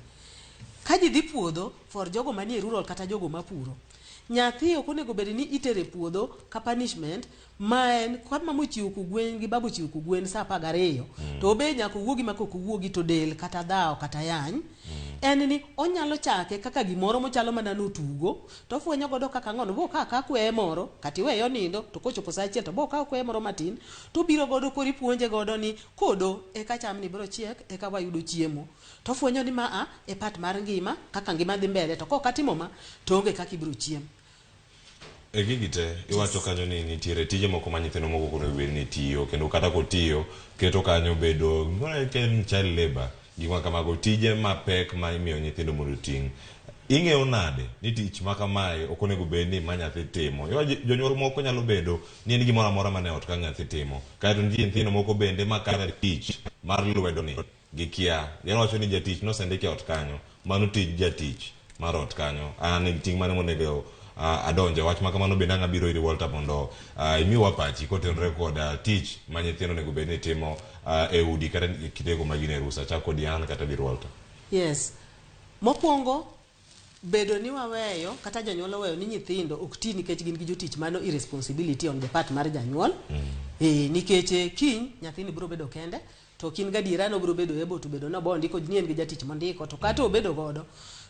Ka ji dhi puodho for jogo manie rural kata jogo mapuro, nyathi ok onego bed ni itere puodho ka punishment ma en kama mochiwo ku gwen gi babu chiwo ku gwen sa 12 to be nyaka wuogi ma kok wuogi to del kata dhao kata yany. En ni onyalo chake kaka gimoro mochalo mana no tugo to fwenyo godo kaka ng'ono bo kaka kwe moro kati weyo nindo to kochopo sa 1 to bo ka kwe moro matin to biro godo kori puonje godo ni kodo e ka cham ni biro chiek e ka wayudo chiemo. To fwenyo ni ma e part mar ngima kaka ngima dhi mbele to kok atimo ma to onge kaka ibiro chiem. E gigite iwacho kanyo ni nitiere tije moko ma nyithindo moko kono bed ni tiyo kendo kata ko tiyo keto kanyo bedo ngora ken child labor gima kamago tije mapek ma imiyo nyithindo mondo ting'. Ing'eyo nade ni tich ma kamae ok onego bed ni ma nyathi timo? Jonyuol moko nyalo bedo ni en gimoro amora mane ot ka nyathi timo, kaeto nitie nyithindo moko bende ma kata tich mar lwedo ni gikia nyalo wacho ni jatich nosendiki ot kanyo mano tij jatich mar ot kanyo an ting' mane monego adonje wach ma kamano bende ang'abiro iri Walter mondo imiwa pachi kotenore kod tich ma nyithindo onego bed ni timo e udi kata kitego magine rusa chako dian kata dir Walter. Yes. Mokwongo bedo ni waweyo kata janyuol weyo ni nyithindo ok ti nikech gin gi jotich mano irresponsibility on the part mar janyuol. Nikech kiny nyathini biro bedo kende to kin gadiera no biro bedo ebo to bedo no bondi ko ni en gi jatich mondiko to kata obedo godo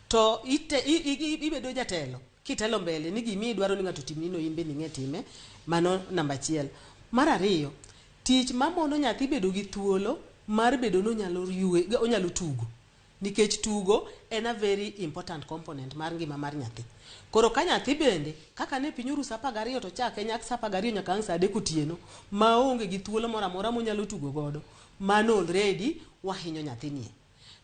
to ibedo jatelo kitelo mbele ni gimi dwaro ni ng'ato timino imbe ni ng'e time. Mano namba 1. Mar 2, tich mamono nyathi bedo gi thuolo mar bedo no onyalo tugo, nikech tugo en a very important component mar ngima mar nyathi. Koro ka nyathi bende kaka ne piny orusa 12 to chake nyak sa 12 nyaka ang' sa 3 otieno maonge gi thuolo moro amora monyalo tugo godo, mano already wahinyo nyathini.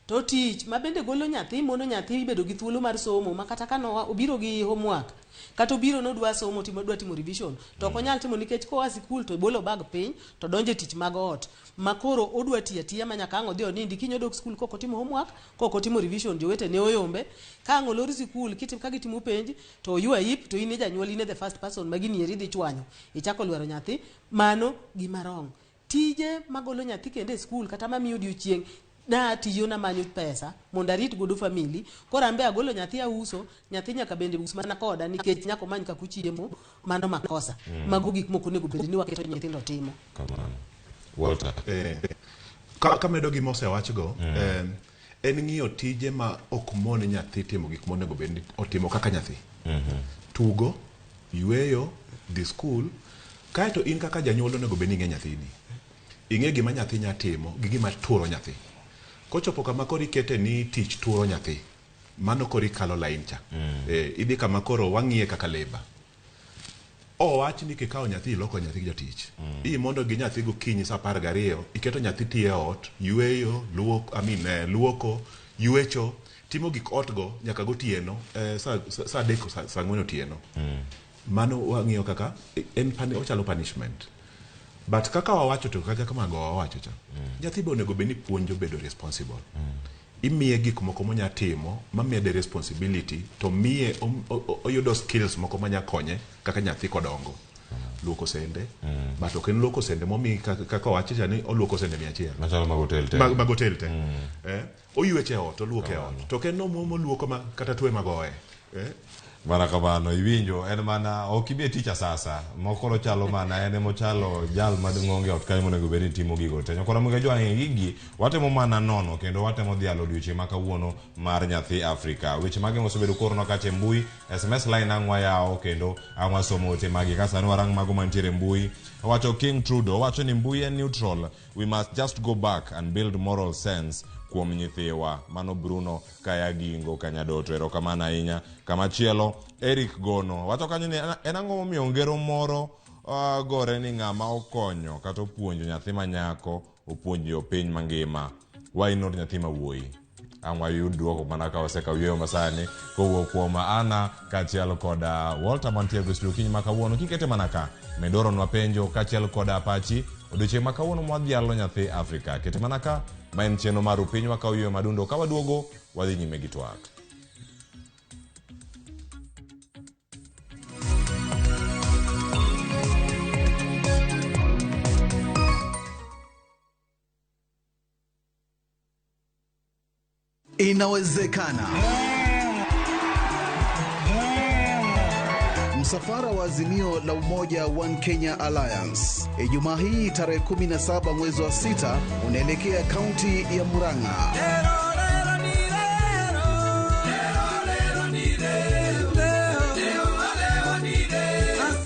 to tich mabende golo nyathi mono nyathi bedo gi thuolo mar somo makata kano obiro gi homework kata obiro nodwa somo timo dwa timo revision to ok onyal timo nikech koa sikul to bolo bag piny to donje tich mag ot makoro odwa tiya tiya manyaka ang' odhi onindi kiny odok sikul koko timo homework koko timo revision jowete ne oyombe ka ang' olor sikul ka gitimo penj to ywa ip to in e janyuol in the first person maginieri dhi chwanyo ichako lwero nyathi mano gima wrong. Tije magolo nyathi kende e sikul kata mamiyo odiochieng' na tiyo na manyo pesa mondo arit godo family kora ambe agolo nyathi auso nyathi nyaka bende us mana koda nikech nyako many ka kuchiemo mano makosa mago gik moko nego bende ni waketo nyithindo timo kamano. Walter ka medo gi mose wachgo en ng'iyo tije ma ok mon nyathi timo gik monego bende otimo kaka nyathi tugo yueyo di school kaeto in kaka janyuol onego bende ing'e nyathini ing'e gima nyathi nya timo gi gima turo nyathi kochopo kama koro ikete ni tich turo nyathi mano koro ikalo line cha idhi kama koro wang'iye kaka leba wach ni kikawo nyathi iloko nyathi gi jatich iyi mondo gi nyathi gokinyi sa 12 iketo nyathi tiye ot yueyo luoko yuecho timo gik otgo nyaka gotieno sa deko sa 4 otieno mano wang'iyo kaka ochalo punishment. But kaka wawacho to kaka kamago wawacho cha nyathi be onego beni puonjo bedo responsible imiye gik moko monya timo mamede responsibility to miye oyudo skills moko manya konye kaka nyathi kodongo luoko sende but ok en luoko sende momi kaka wacho cha ni oluoko sende 100 machalo magotel te oyueche ot oluoke ot to ken no momo luoko kata twe magoe Mana kamano iwinjo en mana ok ibe ticha sasa mokoro chalo mana ene mochalo jal madongonge ot kae monego bedi timo gigo te nyakora muge jwa gigi watemo mana nono kendo watemo dhialo dioche maka wuono mar nyathi Afrika weche mage mosebedo korno kate mbui SMS line angwa yao kendo angwa somo te magi kasa no warang mago mantiere mbui wacho King Trudeau wacho ni mbui en neutral we must just go back and build moral sense kuom nyithiwa mano Bruno kaya gingo kanyadoto erokamana ahinya kamachielo Eric Gono wacho kanyo ni en ang'o momiyo ngero moro gore ni ng'ama okonyo kata opuonjo nyathi manyako opuonjo piny mangima wainor nyathi mawuoyi ang'wa yud duoko mana ka osekaw yweyo masani kowuok kuom Ana kachiel koda Walter mantie e studio kiny makawuono kikete mana ka medoro nwa penjo kachiel koda Apache odiochieng' makawuono mwadhialo nyathi Afrika kete mana ka ma en chenro mar piny wakaw yweyo madundo ka waduogo wadhi nyime gi twak. Inawezekana. Msafara wa Azimio la Umoja One Kenya Alliance Ijumaa hii tarehe 17 mwezi wa 6 unaelekea kaunti ya Murang'a.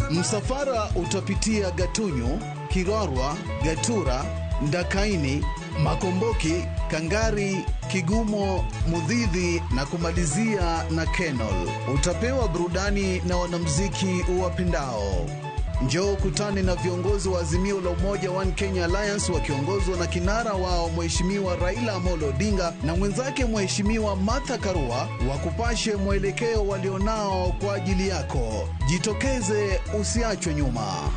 Msafara utapitia Gatunyo, Kirorwa, Gatura, Ndakaini, Makomboki, Kangari, Kigumo, Mudhidhi na kumalizia na Kenol. Utapewa burudani na wanamuziki uwapendao. Njoo kutane na viongozi wa Azimio la Umoja One Kenya Alliance wakiongozwa na kinara wao Mheshimiwa Raila Amolo Odinga na mwenzake Mheshimiwa Martha Karua wakupashe mwelekeo walionao kwa ajili yako. Jitokeze, usiachwe nyuma.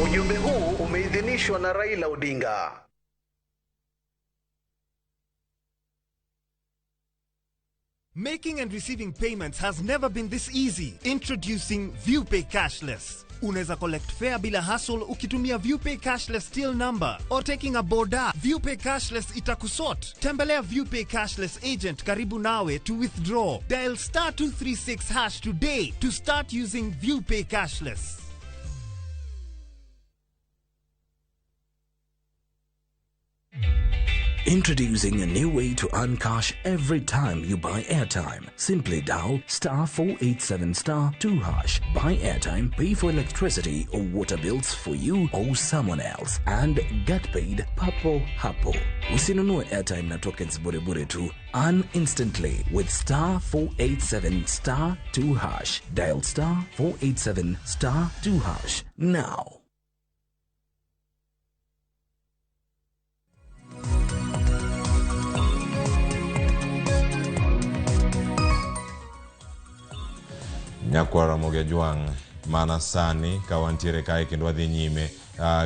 Ujumbe huu umeidhinishwa na Raila Odinga. Making and receiving payments has never been this easy. Introducing ViewPay Cashless. Unaweza collect fare bila hassle ukitumia ViewPay Cashless till number or taking a boda. ViewPay Cashless itakusort. Tembelea ViewPay Cashless agent karibu nawe to withdraw. Dial *236# today to start using ViewPay Cashless. Introducing a new way to earn cash every time you buy airtime. Simply dial *487*2#. Buy airtime, pay for electricity or water bills for you or someone else, and get paid papo hapo. Usinunue airtime na tokens bure tu. Earn instantly with *487*2#. Dial *487*2# now. nyakwar Ramogi Jwang mana sani ka wantiere kae kendo wadhi nyime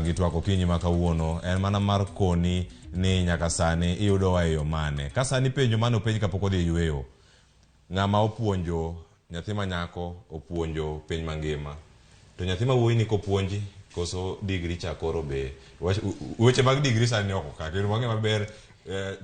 gi twak okinyi ma kawuono en mana mar koni ni nyaka sani iyudo wa eyo mane ka sani penjo mane openj kapok odhi yweyo ng'ama opuonjo nyathi manyako opuonjo piny mangima to nyathi mawuoyi ni kopuonji koso digri chakoro be weche mag digri sani oko ka kendo wang'e maber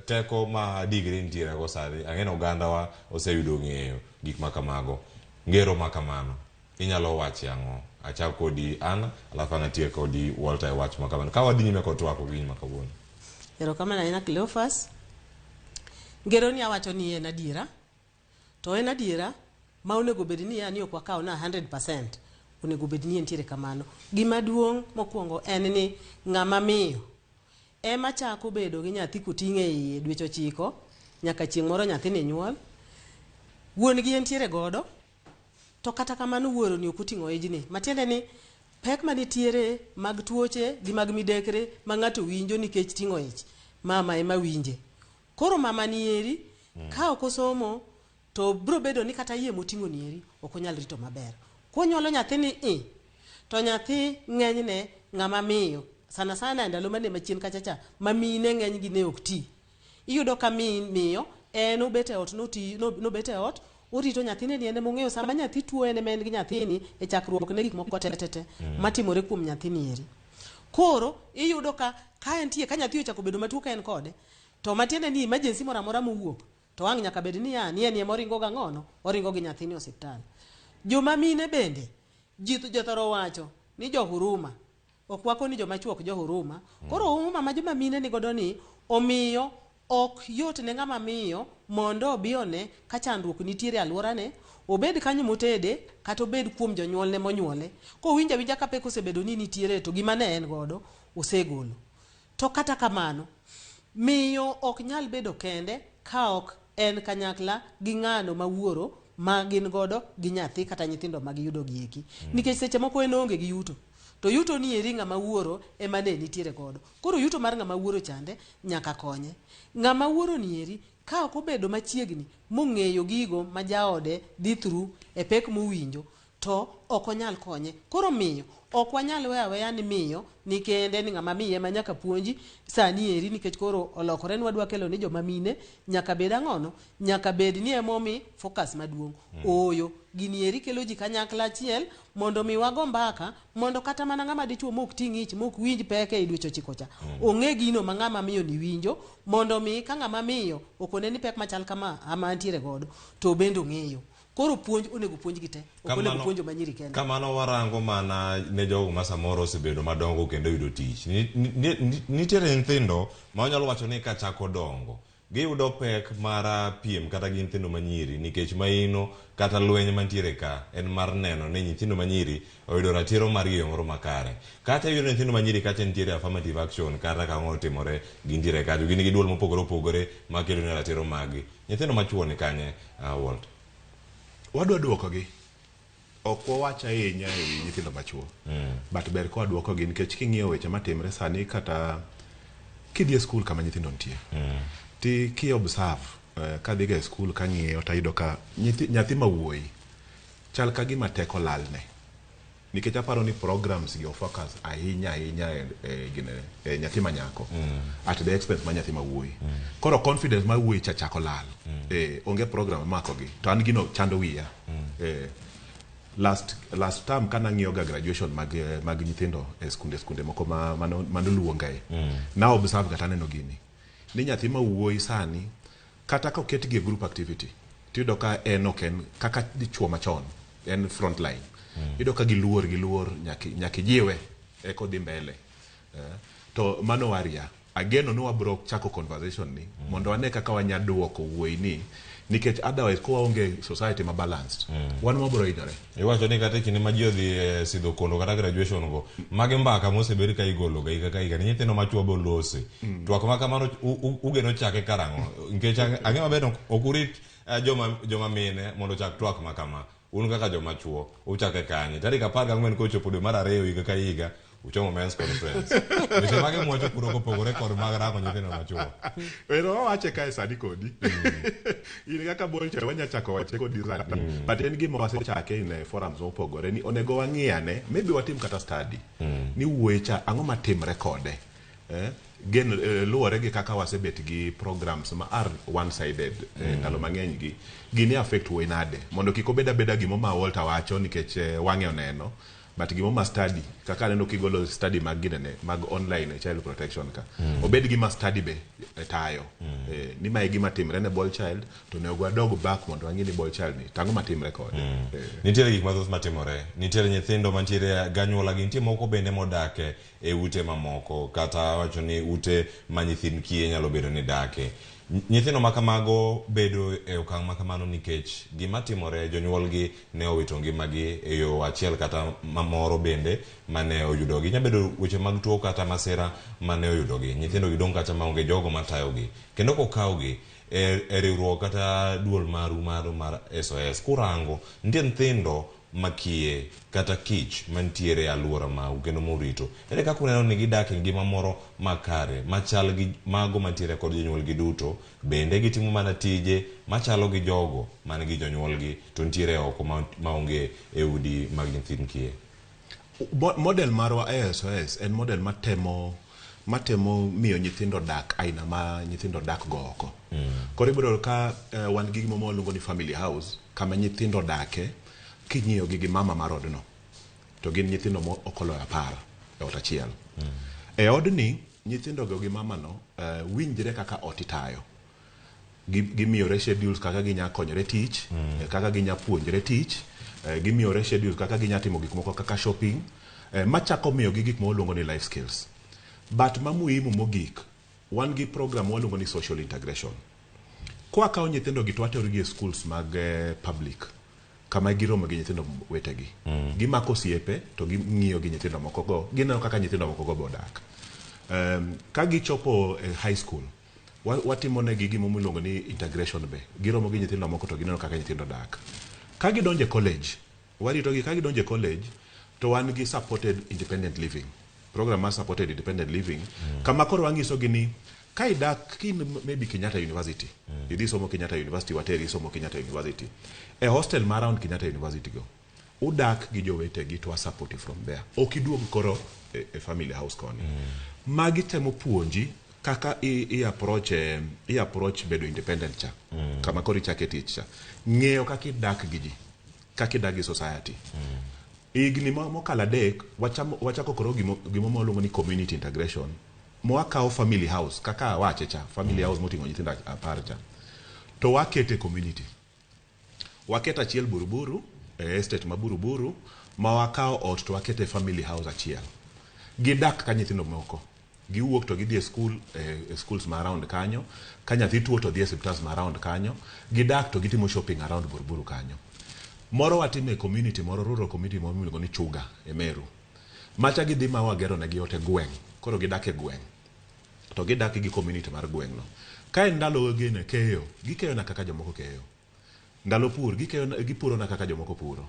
teko ma digri nitiere go sani ang'eno oganda wa oseyudo ng'eyo gik makamago ngero makamano inyalo wachi ang'o achak kodi Anna alafu anatie kodi Walter wach makamano ka wadhi nyime kod twak okinyi makawuono. Erokamano ahinya Cleophas. Ngero ni awacho ni en adiera to en adiera ma onego bed ni ani ok wakaw na 100%. Onego bed ni entiere kamano. Gima duong' mokwongo en ni ng'ama miyo ema chako bedo gi nyathi kuting'e iye dweche 9 nyaka chieng' moro nyathi ni nyuol. Wuon gi entiere godo to kata kamano wuoro ni okuting'o ijni matiende ni pek manitiere mag tuoche gi mag midekre ma ng'ato winjo nikech ting'o ich mama ema winje. Koro mama ni eri ka ok osomo to bro bedo ni kata yie moting'o ni eri ok onyal rito maber. Kuonyuolo nyathi ni to nyathi ng'enyne ng'ama miyo sana sana ndalo mane machien kachacha mamine ng'eny gi ne ok ti. Iyudo ka miyo en obete ot nobete ot orito nyathine ni ene mong'eyo sama nyathi tuo ene men gi nyathini e chakruok ne gik moko tete matimore kuom nyathini eri. Koro iyudo ka entie ka nyathi ochako bedo matuo ka en kode to matiende ni emergency moro amora mowuok to wang' nyaka bed ni ni en moringo ga ng'ono oringo gi nyathini osiptal. Joma mine bende jothoro wacho ni johuruma ok wako ni joma chuok johuruma. Koro huruma ma joma mine ni godo ni omiyo ok yot ne ng'ama miyo mondo obione ka chandruok nitiere alworane obed kanyo motede kata obed kuom jonyuolne monyuole kowinja winja ka pek osebedo ni nitiere to gima ne en godo osegolo. To kata kamano miyo ok nyal bedo kende ka ok en kanyakla gi ng'ano mawuoro ma gin godo gi nyathi kata nyithindo ma giyudo gieki nikech seche moko en onge gi yuto to yuto ni eri ng'ama wuoro ema ne nitiere godo. Koro yuto mar ng'ama wuoro chande nyaka konye. Ng'ama wuoro ni eri ka ok obedo machiegni mong'eyo gigo ma jaode dhi through e pek mowinjo to ok onyal konye. Koro miyo ok wanyal weya weya ni miyo ni kende ni ng'ama miye ma nyaka puonji sani eri nikech koro olokore ni wadwa kelo ni joma mine nyaka bed ang'ono nyaka bed ni emomi focus maduong'. Oyo gini eri kelo ji kanyakla achiel mondo mi wago mbaka mondo kata mana ng'ama dichuo mok ting' ich mok winj peke e dweche 9 cha ong'e gino ma ng'ama miyo ni winjo mondo mi ka ng'ama miyo okone ni pek machal kama ama antiere godo to bende ong'eyo. Koro puonj onego puonj gi te ok onego puonjo manyiri kende. Kamano warango mana ne jogo ma samoro osebedo madongo kendo yudo tich. Nitiere nyithindo ma onyalo wacho ni ka chako dongo giyudo pek mar piem kata gi nyithindo manyiri nikech maino kata lweny mantiere ka en mar neno ni nyithindo manyiri oyudo ratiro mar yo moro makare. Kata yudo nyithindo manyiri kata nitiere affirmative action kata ka otimore gintiere ka gin gi duol mopogore opogore ma kelo ne ratiro magi. Nyithindo machuo ni kanye Walt. Wadwa duoko gi ok wawacha ahinya e nyithindo machuo but ber ko duoko gi nikech king'iyo weche matimre sani kata kidhi e skul kama nyithindo nitie ti ki observe ka dhiga e skul ka ng'iyo ta yudo ka nyathi mawuoyi chal ka gima teko lalne nikech aparo ni programs gi focus ahinya e nyathi manyako at the expense ma nyathi mawuoyi. Koro confidence ma wuoyi chako lal onge program mako gi to an gino chando wiya. Last time kana ng'iyo ga graduation mag nyithindo e skunde moko manoluongae na observe kata neno gini ni nyathi mawuoyi sani kata ka oket gi group activity tiyudo ka en kaka dichuo machon en front line yudo ka giluor nyaki jiwe eko dhi mbele to mano waria ageno no wabro chako conversation ni mondo wane kaka wanya duoko wuoyi ni nikech otherwise ko waonge society ma balanced wan mabro idore. Iwacho ni kata kinde ma ji odhi sidho kondo kata graduation go mage mbaka mosebed ka igolo ga kaka igani nyithindo machuo bo lose twak ma kamano ugeno chake karang'o nikech ang'e maber ok urit joma mine mondo chak twak ma kama un kaka joma chuo uchake kanye tarik 14 kochopo dwe mar 2 higa ka higa uchomo men's conference weche mage mwacho puro kopogore kod mag rako nyithindo machuo. Wero wawache kae sani kodi. In kaka bol cha wanya chako wache kodi sani. But en gima wasechake in forums mopogore ni onego wang'iane, maybe watim kata study. Ni wecha ang'o matimre kode. Gen luwore gi kaka wasebet gi programs ma are one sided ndalo mang'eny gi gini affect wenade mondo kik obeda gimo ma Walter wacho nikech wang'e oneno, but gimo ma study kaka neno kigolo study mag ginene mag online child protection ka obed gima study be tayo ni ma gima timre ne ball child to ne ogwadog back mondo wang'e ni ball child ni tango matimre kode. Nitiere gik mathoth matimore, nitiere nyithindo mantiere ganyuola gi, nitie moko bende modake e ute mamoko kata wacho ni ute ma nyithind kiye nyalo bedo ni dake. Nyithindo makamago bedo e okang' makamano nikech gima timore jonyuolgi ne owito ngimagi e yo achiel kata mamoro bende mane oyudogi. Nya bedo weche mag tuo kata masira mane oyudogi. Nyithindo gidong' kata maonge jogo matayogi. Kendo kokawgi e riwruok kata duol mar SOS kurango nitie nyithindo makie kata kich mantiere aluora mau kendo morito. Ere kaka uneno ni gidak e ngima moro makare machal gi mago mantiere kod jonyuolgi duto, bende gitimo mana tije machalo gi jogo man gi jonyuolgi to nitiere oko maonge e udi mag nyithind kiye. Model marwa SOS en model matemo miyo nyithindo dak aina ma nyithindo dak go oko. Koro ibiro ka wan gi gimo moluongo ni family house kama nyithindo dake kinyiyo gi mama mar odno to gin nyithindo mo okolo 10 e ot achiel. E odni nyithindo go gi mama no winjre kaka otitayo. Gimiyore schedules kaka ginya konyore tich, kaka ginya puonjre tich, gimiyore schedules kaka ginya timo gik moko kaka shopping, machako miyo gi gik moluongo ni life skills. But mamuhimu mogik, wan gi program moluongo ni social integration. Kwa kao nyithindo gi twatero gi schools mag public kama giromo gi nyithindo wetegi. Gimako siepe to ging'iyo gi nyithindo moko go, gineno kaka nyithindo moko go bodak. Ka gichopo high school, watimo ne gigi miluongo ni integration be. Giromo gi nyithindo moko to gineno kaka nyithindo dak. Ka gidonje college, warito gi ka gidonje college to wan gi supported independent living. Program ma supported independent living. Kama koro wangiso gini ka idak maybe Kenyatta University. Idi somo Kenyatta University, wateri somo Kenyatta University. A hostel around Kenyatta University go. Udak gi jowetegi to support from there. Okiduog koro a family house koni. Magi temo puonji kaka i approach bedo independent cha. Kama kori chake teacher. Ng'eyo kaka idak gi ji. Kaka idak gi society. Igni mokala dek wachako koro gimo moluongo ni community integration. Mwakao family house kaka wache cha family house motingo nyithindo 10 cha. To wakete community. Waketa achiel Buruburu, estate ma Buruburu, ma wakao ot to wakete family house achiel. Gidak ka nyithindo moko. Giwuok to gidhi e school, schools ma around kanyo. Ka nyathi tuo to dhi e hospitals ma around kanyo. Gidak to gitimo shopping around Buruburu kanyo. Moro watime community, moro rural community mo miluongo ni Chuga e Meru. Macha gidhi ma wagero na gi ote gweng'. Koro gidak e gweng'. To gidak gi community mar gweng' no. Ka ndalo gene keyo, gikeyo na kaka jomoko keyo. Ndalo pur gipuro na kaka jomoko puro.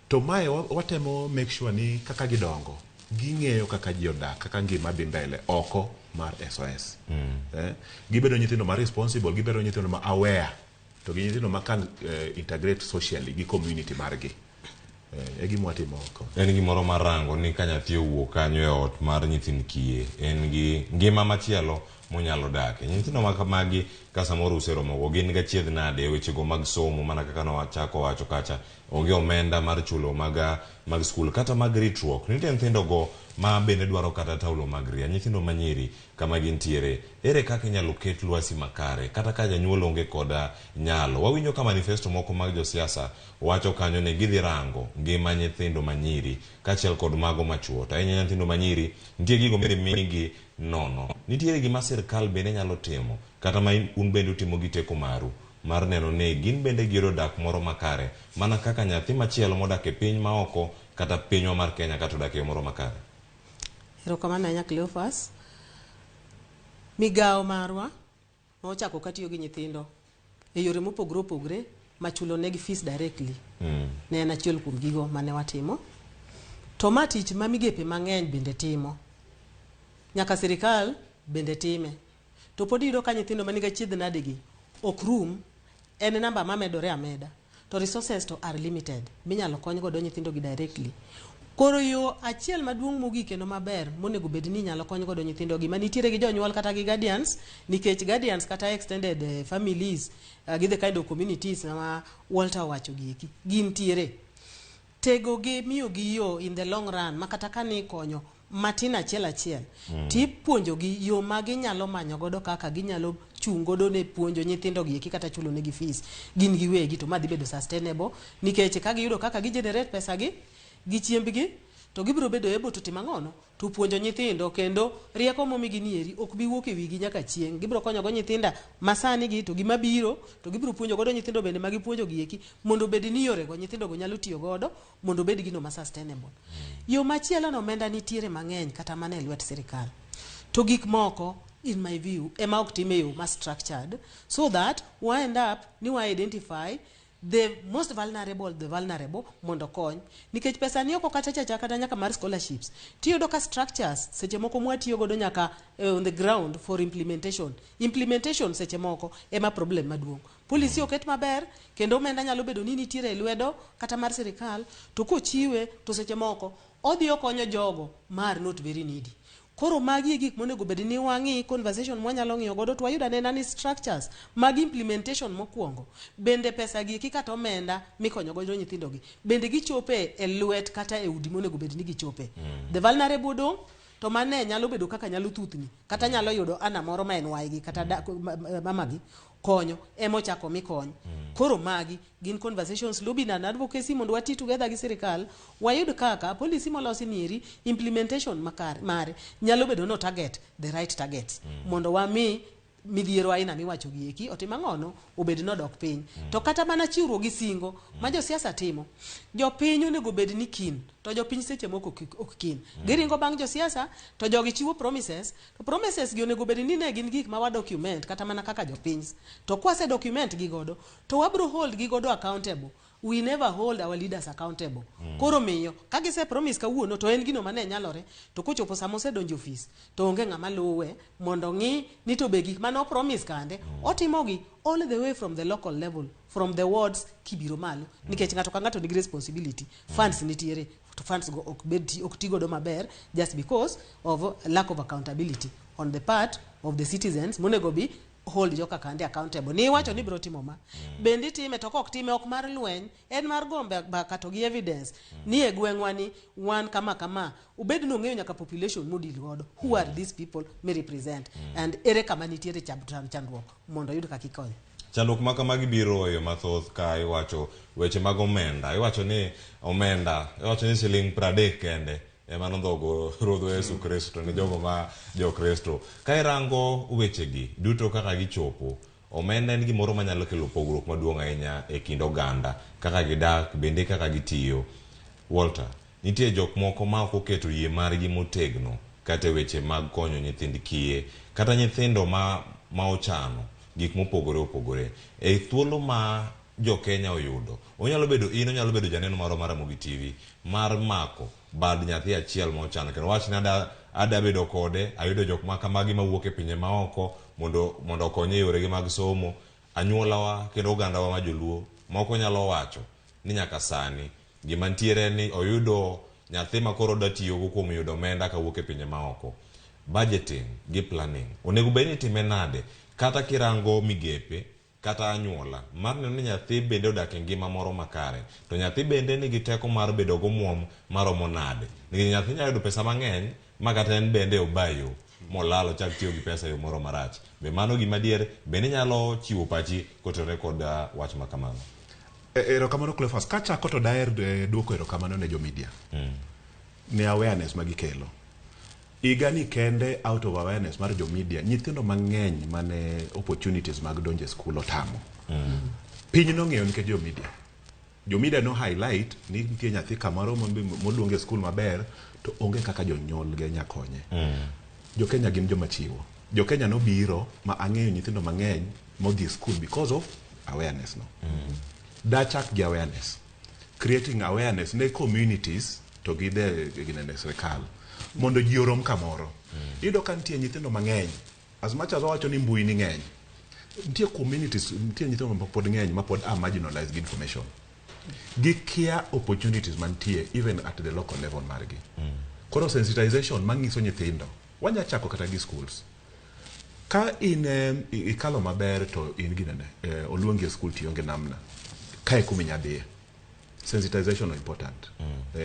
To mae watemo make sure ni kaka gidongo ging'eyo kaka ji odak, kaka ngima dhi mbele oko mar SOS. Gibedo nyithindo ma responsible, gibedo nyithindo ma aware, to gi nyithindo ma kan integrate socially gi community margi. E gima watimo oko. En gimoro marango ni ka nyathi owuok kanyo e ot mar nyithind kiye, en gi ngima machielo monyalo dake. Nyithindo makamagi ka samoro useromogo gin ga chiedh nade wechego mag somo, mana kaka no wachako wacho kacha, onge omenda mar chulo mag skul kata mag ritruok. Nitie nyithindo go ma bende dwaro kata taulo mag ria, nyithindo manyiri kama gintiere. Ere kaka inyalo ket lwasi makare kata ka janyuol onge koda nyalo. Wawinjo ka manifesto moko mag josiasa wacho kanyo ne gidhi rango ngima nyithindo manyiri kaachiel kod mago machuo. To ahinya nyithindo manyiri nitie gigo migi nono. Nitiere gima sirkal bende nyalo timo kata ma un bende utimo gi teko maru mar neno ne gin bende giro dak moro makare mana kaka nyathi machielo modak e piny maoko kata pinywa mar Kenya kata odak e moro makare. Erokamano ahinya Cleophas. Migao marwa nochako katiyo gi nyithindo e yore mopogore opogore machulo negi fees directly. Ne en achiel kuom gigo mane watimo. To ma tich ma migepe mang'eny bende timo. Nyaka sirikal bende time. To pod iyudo ka nyithindo maniga chiedh nadegi ok rum, en namba mamedore ameda. To resources to are limited. Minyalo kony godo nyithindo gi directly. Koro yo achiel maduong' mogik kendo maber monego bed ni nyalo kony godo nyithindo gi manitiere gi jonyuol kata gi guardians, nikech guardians kata extended families gi the kind of communities ma Walter wacho giki gintiere. Tego gi miyo gi yo in the long run makata kani konyo matin achiel tipuonjo gi yo ma ginyalo manyo godo kaka ginyalo chung godo ne puonjo nyithindo gi kata chulo ne gi fees gin giwegi to madhi bedo sustainable nikech ka giyudo kaka gi generate pesa gi chiembgi to gibiro bedo able to timo ang'ono to puonjo nyithindo kendo rieko momigi nieri ok bi wuok e wigi nyaka chieng' gibiro konyo go nyithinda masani gi to gima biro to gibiro puonjo godo nyithindo bende magi puonjo gi eki mondo bed ni yore go nyithindo go nyalo tiyo godo mondo bed gino ma sustainable. Yo machielo no omenda nitiere mang'eny kata mana e lwet sirikal. To gik moko in my view ema ok time yo ma structured so that we end up ni we identify the most vulnerable mondo kony nikech pesa ni oko kata chacha kata nyaka mar scholarships tiyo doka structures seche moko mwatiyo godo nyaka on the ground for implementation seche moko ema problem maduong'. Policy oket maber kendo omenda nyalo bedo ni nitiere e lwedo kata mar sirikal to kochiwe to seche moko odhi okonyo jogo mar not very needy. Koro magi gik monego bed ni wang'i conversation mwanyalo ng'iyo godo to wayuda nena ni structures mag implementation mokwongo bende pesa gi kata omenda mikonyo godo nyithindo gi bende gichope e lwet kata e udi monego bed ni gichope. The vulnerable dong to mane nyalo bedo kaka nyalo thuthni kata nyalo yudo ana moro ma en waigi kata mama gi konyo emo chako mi kony. Koro magi gin conversations lobby and advocacy mondo wati together gi sirikal wayud kaka policy molosi nieri implementation mare nyalo bedo no target the right targets mondo wami midhiero aina miwacho gi eki otima ng'ono obed no dok piny. To kata mana chiwro gi singo ma jo siasa timo jo piny onego bed ni kin to jo piny seche moko ok kin giringo bang' jo siasa to jogi chiwo promises to promises gi onego bed ni ne gin gik ma wa document kata mana kaka jo piny to kwase document gi godo to wabro hold gi godo accountable. We never hold our leaders accountable. Koro miyo kagi se promise kawuono to en gino mane nyalore to kochopo samo se donjo office to onge ng'ama luwe mondo ng'i ni to be gik mano promise kande otimogi all the way from the local level from the wards kibiro malo nikech ng'ato ka ng'ato nigi responsibility. Funds nitiere to funds go ok tigo do maber just because of lack of accountability on the part of the citizens monego bi hold joka kande accountable. Ni wacho ni bro timo ma bendi time to ok time ok mar lweny en mar gombe kato gi evidence ni e gweng'wa ni wan kama ubed no ng'eyo nyaka population modil godo who are these people may represent and ere kama nitiere chandruok mondo yud kaka ikony. Chandruok ma kama gibiro yo mathoth ka iwacho weche mag omenda iwacho ni omenda iwacho ni siling 30 kende ema nodhogo Ruodh Yesu Kristo ne jogo ma jo Kristo. Ka irango wechegi duto kaka gichopo omenda en gimoro manyalo kelo pogruok maduong' ahinya e kind oganda kaka gidak bende kaka gitiyo. Walter, nitie jok moko ma ok oketo yie margi motegno kata weche mag konyo nyithind kiye kata nyithindo ma ochano gik mopogore e thuolo ma jo Kenya oyudo. Onyalo bedo onyalo bedo janeno maro mar Ramogi TV mar mako bad nyathi achiel ma ochano kendo wach ni ada bedo kode ayudo jok ma kamagi mawuok e pinje maoko mondo okonye yore gi mag somo anyuolawa kendo ogandawa ma joluo moko nyalo wacho ni nyaka sani gima ntiere ni oyudo nyathi ma koro datiyo go kuom yudo omenda kawuok e pinje maoko. Budgeting gi planning onego bed ni time nade kata kirango migepe kata anyuola mar neno ni nyathi bende odak e ngima moro makare to nyathi bende nigi teko mar bedo gomuom maromo nade nikech nyathi nyalo yudo pesa mang'eny ma kata en bende obayo molalo chak tiyo gi pesa yo moro marach. Be mano gima dier bende nyalo chiwo pachi kotenore kod wach ma kamano. Erokamano Cleophas kachako to daer duoko erokamano ne jo media ne awareness magikelo igani kende out of awareness mar jo media nyithindo mang'eny mane opportunities mag donje school otamo piny no ng'eyo nikech jo media no highlight ni nitie nyathi kamoro moluonge school maber to onge kaka jonyuol ge nyakonye. Jo Kenya gin joma chiwo. Jo Kenya no biro ma ang'eyo nyithindo mang'eny modhi school because of awareness no. Dachak gi awareness creating awareness ne communities to gidhe ginene sirkal mondo ji orom kamoro. Iyudo ka nitie nyithindo mang'eny, as much as wawacho ni mbui ni ng'eny, nitie communities, nitie nyithindo mapod ng'eny mapod are marginalized gi information. Gikia opportunities mantie even at the local level margi. Koro sensitization mangiso nyithindo wanya chako kata gi schools. Ka in ikalo maber to in ginene oluongi school tionge namna kae kuminyadhie. Sensitization is important.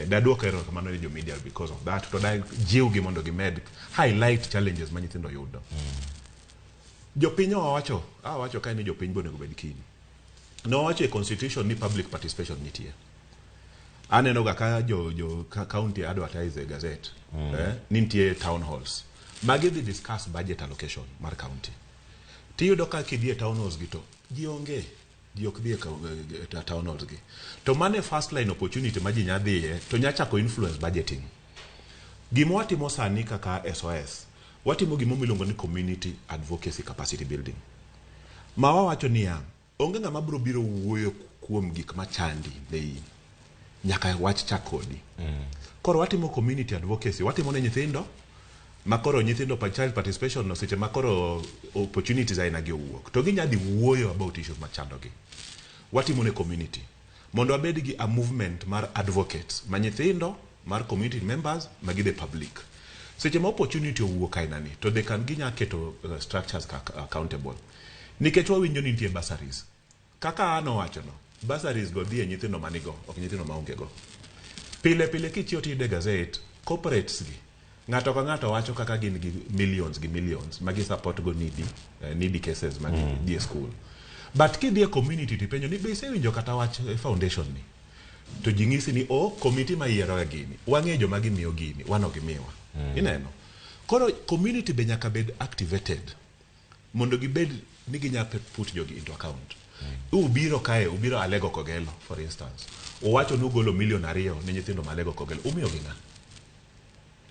Da duoka ero kamano ni jo media because of that to da jiw gi mondo gi med highlight challenges ma nyithindo yudo. Jo piny wacho kae ni jo piny bonego bed kiny. No wacho e constitution ni public participation nitie. Aneno ga ka jo county advertise gazette nitie town halls. Magi di discuss budget allocation mar county. Tiyudo ka kidie town halls gito gionge ok dhie town halls gi. To mane first line opportunity ma ji nyadhie to nyachako influence budgeting. Gimo watimo sani kaka SOS. Watimo gimo miluongo ni community advocacy capacity building. Ma wawacho niya onge ng'ama biro wuoyo kuom gik machandi ne nyaka wach chakodi. Koro watimo community advocacy, watimo ne nyithindo makoro nyithindo pa child participation no seche makoro opportunities aina gi wuok to ginyadhi wuoyo about issues machandogi. Watimo ne community mondo abed gi a movement mar advocates ma nyithindo mar community members magide public. Seche ma opportunity owuok aina ni to they can ginya keto structures accountable. Nikech wawinjo ni nitie bursaries. Kaka ano wacho no, bursaries go dhie nyithindo manigo, ok nyithindo maonge go. Pile kichio ti de gazette, corporates gi. Ng'ato ka ng'ato wacho kaka gin gi millions magi support go needy cases magi die school. But ki die community tipenyo ni be isewinjo kata wach foundation ni. To jingisi ni committee ma yiero gini. Wang'e joma gimiyo gini, wano gimiwa. Ineno. Koro community be nyaka bed activated. Mondo gibed ni ginya put jogi into account. Ubiro Alego Kogelo for instance. Owacho nugolo $2 million ne nyithindo ma Alego Kogelo. Umiyo gina.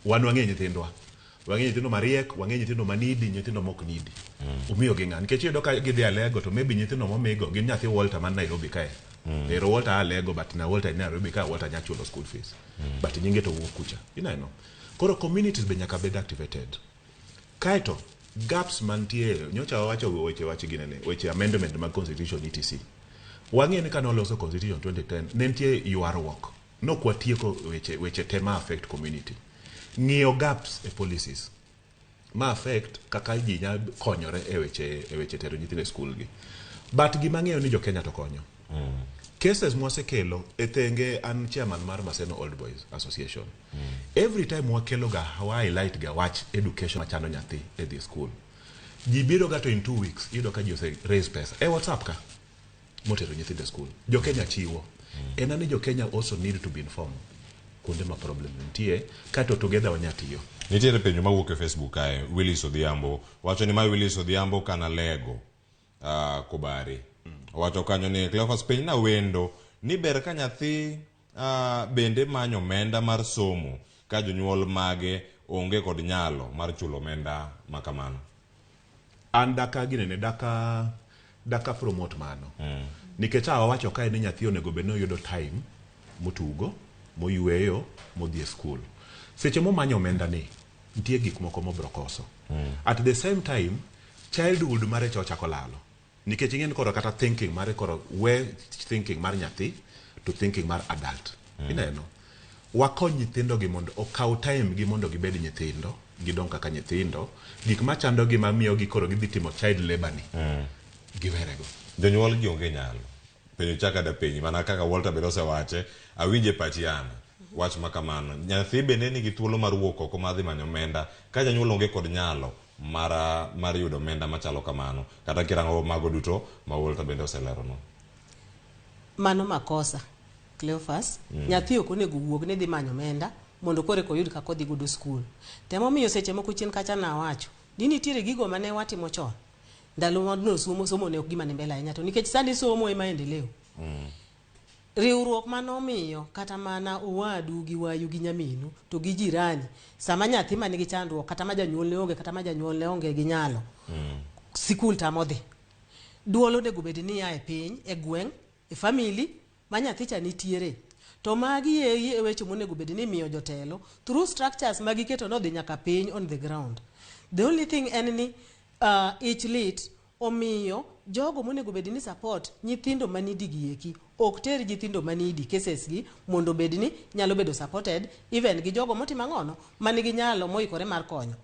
Wang'e nyithindwa. Wang'e nyithindo mariek, wang'e nyithindo manidi, nyithindo mok nidi. Umiyo ginga. Nikech iyudo ka gidhi Alego to maybe nyithindo momigo gin nyathi Walter man Nairobi kae. Ero Walter Alego but na Walter in Nairobi kae Walter nya chulo school fees. But nyinge to wuok kucha. Ineno. Koro communities be nyaka bed activated. Kaeto gaps mantie nyocha wacho weche ginene weche amendment mag constitution etc. Wang'e ni kana oloso constitution 2010 nentie ywaruok no kwatieko weche tema affect community. Ng'iyo gaps e policies ma affect kaka ji nya konyore e weche tero nyithindo e school gi. But gima ng'eyo ni jo Kenya to konyo. Cases mwasekelo etenge an chairman mar Maseno Old Boys Association. Every time wakelo ga highlight ga watch education machano nyathi e the school. Jibiro ga to in 2 weeks ido ka jose raise pesa. WhatsApp ka motero nyithindo e school. Jo Kenya chiwo. Enani jo Kenya also need to be informed. Kunde ma problem nitie kato together wanyatiyo. Nitiere penjo mawuok e Facebook kae Willis Odhiambo wacho ni ma Willis Odhiambo kana lego Kobari. Wacho kanyo ni Cleophas Piny na wendo ni ber ka nyathi bende manyo omenda mar somo ka jonyuol mage onge kod nyalo mar chulo omenda makamano. An daka ginene daka promote mano. Nikech wacho kae ni nyathi onego bed no yudo time motugo, moyueyo, modhi e school. Seche mo manyo omenda ni nitie gik moko mobro koso. At the same time childhood mare chako lalo. Nikech ing'en koro kata thinking mare koro thinking mar nyathi to thinking mar adult. Ineno. Wakony nyithindo gi mondo okaw time gi mondo gibed nyithindo, gidong kaka nyithindo, gik machando gi mamiyo gi koro gidhi timo child labor ni. Giwerego. Jonyuol gi onge nyalo. Penyo chaka da penyi mana kaka Walter Belose wache awinje patiana. Wach makamano. Nyathi bende nigi thuolo mar wuok oko madhi manyo omenda ka janyuol onge kod nyalo mar yudo omenda machalo kamano kata kirango mago duto ma Walter bende oselero no. Mano makosa Cleophas. Nyathi ok onego wuog ne dhi manyo omenda mondo kore ko yud kako dhi godo school. Temo miyo seche moko chien kacha na wacho ni nitiere gigo mane watimo chon. Ndalo modno somo ne ok gima ne mbele ahinya to nikech sani somo ema endeleo. Riwruok manomiyo kata mana owadu gi wayu gi nyaminu to gi jirani sama nyathi mane gi chandruok kata ma janyuol ne onge kata ma janyuol ne onge gi nyalo. Sikul tamodhi. Duolo de gobedi ni ya e piny e gweng e family ma nyathi cha nitiere to magi e weche monego bed ni miyo jotelo through structures magi keto no dhi nyaka piny on the ground. The only thing en ni each lit omiyo jogo monego bed ni support nyithindo manidi gieki ok ter nyithindo manidi cases gi mondo bed ni nyalo bedo supported even gi jogo motimo ngono manigi nyalo moikore mar konyo.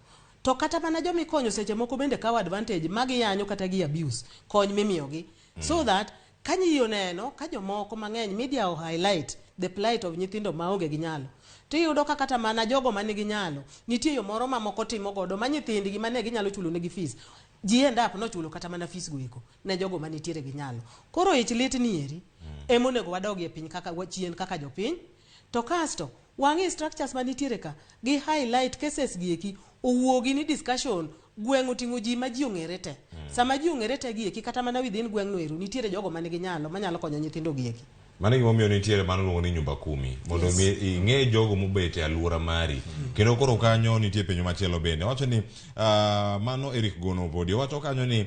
To kata mana jomi konyo seche moko bende kawo advantage magi yanyo kata gi abuse kony mimiyogi so that kanyiyo neno ka jomoko mang'eny media o highlight the plight of nyithindo maonge gi nyalo. Tiyudo ka kata mana jogo manigi nyalo nitie yo moro mamoko timo godo ma nyithindgi mane ginyalo chulo negi fees ji end up no chulo kata mana fees goeko ne jogo manitiere gi nyalo. Koro ich lit nieri emonego wadogie piny kaka wachien kaka jopiny to kasto wangi structures manitiere ka gi highlight cases gieki owuogi ni discussion gweng' oting'o ji ma ji ong'ere te. Sama ji ong'ere te gieki kata mana within gweng' no ero nitiere jogo manigi nyalo manyalo konyo nyithindo gieki. Mano gimomiyo nitiere mano luongo ni nyumba kumi mondo ing'e jogo mobet e alwora mari kendo koro kanyo nitie penjo machielo bende wacho ni mano Eric Gono Bodi wacho kanyo ni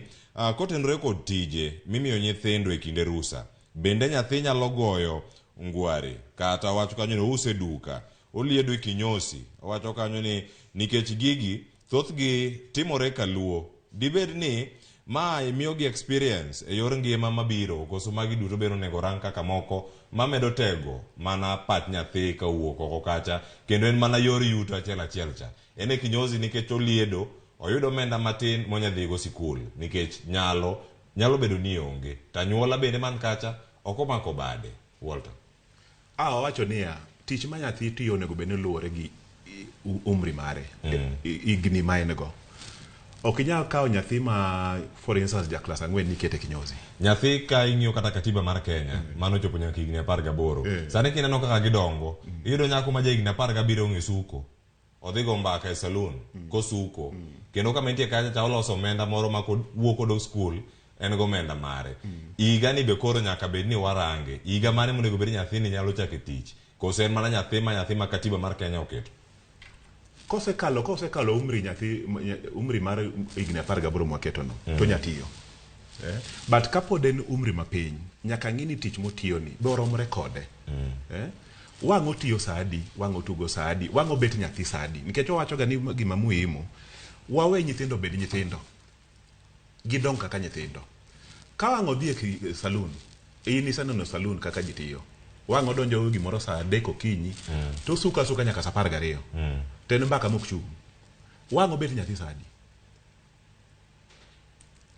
kotenore kod tije mimiyo nyithindo e kinde rusa bende nyathi nyalo goyo ngware kata wacho kanyo ni use duka oliedo e kinyosi wacho kanyo ni nikech gigi thothgi timore kaluo dibed ni ma miyogi experience e yor ngima mabiro koso magi duto bero nego rang kaka moko mamedo tego mana pat nyathi ka wuok oko kacha kendo en mana yor yuto achiel cha ene kinyozi nikech oliedo oyudo omenda matin monyadhigo sikul nikech nyalo bedo ni onge tanyuola bende man kacha okomako bade. Walter wacho niya tich ma nyathi tiyo onego bed ni luwore gi umri mare igni ma en go. Ok inyal kawo nyathi ma for instance ja klas 4 nikete kinyozi. Nyathi ka ing'iyo kata katiba mar Kenya mano chopo nyaka higni 18. Sani kineno kaka gidongo iyudo nyako ma higni 17 ong'e suko odhi go mbaka e saloon kosuko kendo kama nitie kacha cha oloso omenda moro ma wuok odok skul en go omenda mare. Iga ni be koro nyaka bed ni warange iga mane monego bed nyathi ni nyalo chako tich koso en mana nyathi ma katiba mar Kenya oketo. Kosekalo umri mar higni 18 mwaketo no to nyatiyo. But kapod en umri mapiny nyaka ng'ini tich motiyo ni be oromre kode. Wang'o tiyo sadi, wang'o tugo sadi, wang'o bet nyathi sadi nikech owacho ga ni gima muhimu wawe nyithindo bed nyithindo gidong kaka nyithindo. Ka wang'o dhi e saloon in isaneno saloon kaka jitiyo wang'o donjo gimoro saa 3 okinyi to suka nyaka saa 12 ten mbaka mokchu wang'o bet nyathi sadi.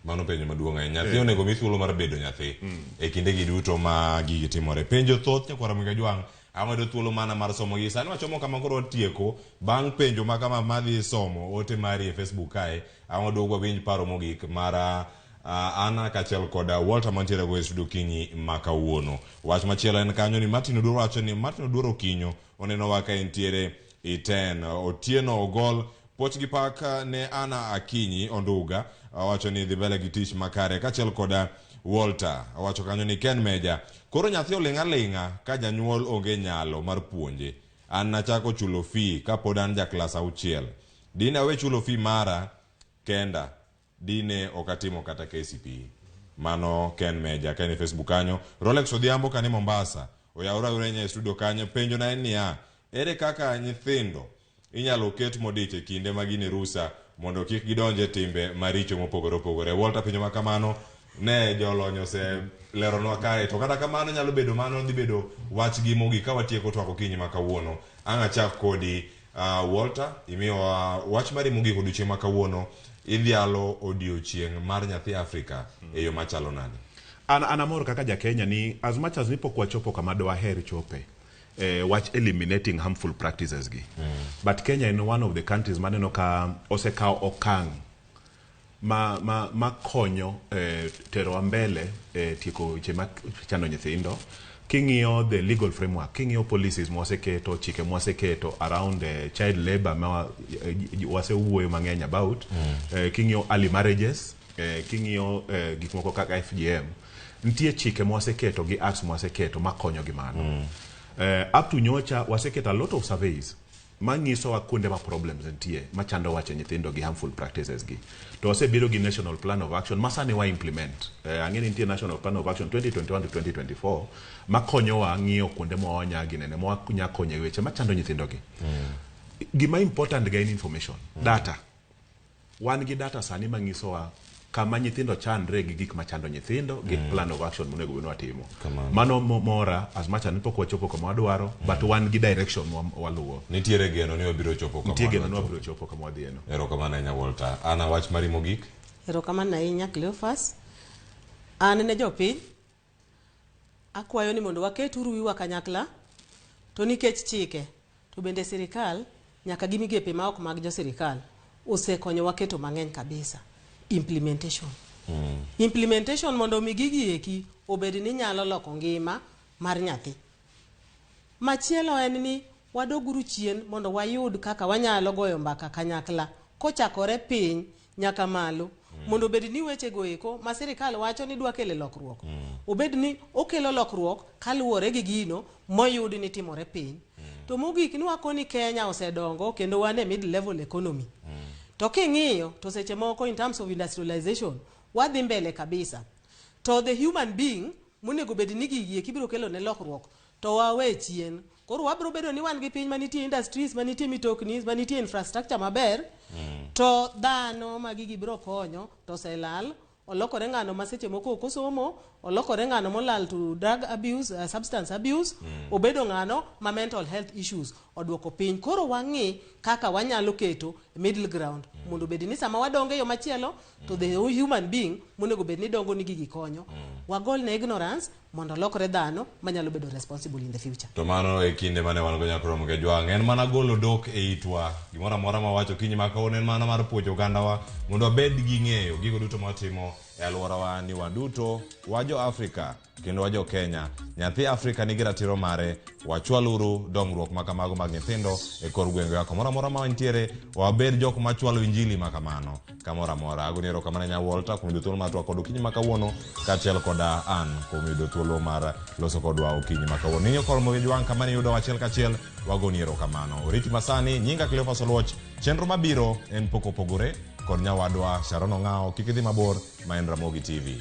Mano penjo maduong' ahinya. Nyathi onego mi thuolo mar bedo nyathi e kinde gi duto ma gigi timore. Penjo thoth nyakwara mga jwang' amado thuolo mana mar somo gi sani wachomo kama koro tieko bang' penjo ma kama madhi somo ote mari e Facebook kae amado winj paro mogik mara Ana kachiel koda Walter mantiere go e studio kinyi makawuono. Wach machielo en kanyo ni Martin Oduro wacho ni Martin Oduro kinyo oneno waka entiere iten otieno ogol poch gi pak ne Ana Akinyi Onduga wacho ni dhibele gi tich makare kachiel koda Walter wacho kanyo ni Ken Meja koro nyathi oling'a ka janyuol onge nyalo mar puonje an nachako chulo fee kapod an ja klas 6 dine awe chulo fee mara kenda dine okatimo kata KCPE. Mano Ken Meja kane Facebook kanyo. Rolex Odhiambo kane Mombasa oyaura urenya e studio kanyo penjo na en niya ere kaka nyithindo inyalo ket modich e kinde magine rusa mondo kik gidonje timbe maricho mopogore. Walter penjo makamano ne jolonyo se leronwa kae to kata kamano nyalo bedo mano dhi bedo wach gi mogi ka watieko twako kinyi makawuono. Anga chak kodi Walter imiyo wach mari mogi kodi chieng' makawuono Dhialo odiochieng' mar nyathi Afrika e yo machalo nani. Anamor kaka ja Kenya ni as much as nipo kwa chopo kama do aher chope watch eliminating harmful practices gi. But Kenya in one of the countries maneno ka osekao okang ma konyo tero mbele tiko chema chano nyithindo king'iyo the legal framework king'iyo policies mwaseketo chike mwaseketo around child labor ma wasewuoyo mang'eny about king'iyo early marriages king'iyo gik moko kaka FGM nitie chike mwaseketo gi acts mwaseketo makonyo gi mano. Up to nyocha waseketo a lot of surveys manyiso wa kuonde ma problems nitie machando wache nyithindo gi harmful practices gi to osebiro gi national plan of action masani wa implement ang'eni nitie national plan of action 2021 to 2024 makonyo wa ng'iyo kuonde mwanya gi nene mwakunya konye weche machando nyithindo gi gima important ga in information data wan gi data sani manyiso wa kama nyithindo chandre gi gik machando nyithindo gi plan of action monego beno atimo mano mora as much as pok wachopo kama wadwaro but wan gi direction waluwo nitiere geno ni wabiro chopo kama nitiere geno ni wabiro chopo kama wadhieno erokamano ahinya Walter ana wach mari mogik erokamano ahinya Cleophas an ne jopiny akwayo ni mondo waket wiwa kanyakla to nikech chike to bende sirikal nyaka gi migepe ma ok mag jo sirikal osekonyo waketo mang'eny kabisa implementation mondo mi gigi eki obed ni nyalo loko ngima mar nyathi machielo en ni wadoguru chien mondo wayud kaka wanyalo goyo mbaka kanyakla kochakore piny nyaka malo mondo obed ni weche go eko ma sirikal wacho ni dwa kelo lokruok obed ni okelo lokruok kaluwore gi gino moyud ni timore piny to mogik ni wakoni Kenya osedongo kendo wan e mid level economy to king'iyo to seche moko in terms of industrialization wadhi mbele kabisa to the human being monego bed ni gigi kibiro kelo ne lokruok to wawe chien koro wabiro bedo ni wan gi piny manitie industries manitie mitokni manitie infrastructure maber to dhano ma gigi biro konyo to selal olokore ng'ano ma seche moko kosomo olokore ng'ano molal to drug abuse substance abuse obedo ng'ano ma mental health issues odwoko piny koro wang'i kaka wanyalo keto middle ground mondo bed ni sama wadongo yo machielo to the human being monego bed ni dongo ni gigi konyo wagol ne ignorance mondo lokore dhano manyalo bedo responsible in the future to mano e kinde mane wan go nyakrom ge jwang en mana golo dok e itwa gimoro amora ma wacho kinyi makaon en mana mar puojo gandawa mondo abed gi ng'eyo gigo duto matimo e alworawa ni waduto wajo Afrika kendo wajo Kenya nyathi Afrika nigi ratiro mare wachwaluru dongruok makamago mag nyithindo e kor gwenge kamoro amora ma wantiere wabed jok machwalo injili makamano kamoro amora agoni erokamano nya Walter kuom yudo thuolo mar twak kod okinyi makawuono kaachiel koda an kuom yudo thuolo mar loso kodwa okinyi makawuono ninyo kolmo gi jwang kama ne yudo achiel kachiel wagoni erokamano oriti masani nyinga Cleophas Oluoch chenro mabiro en pok opogore kod nyawadwa Sharon Ong'ao kik idhi mabor ma en Ramogi TV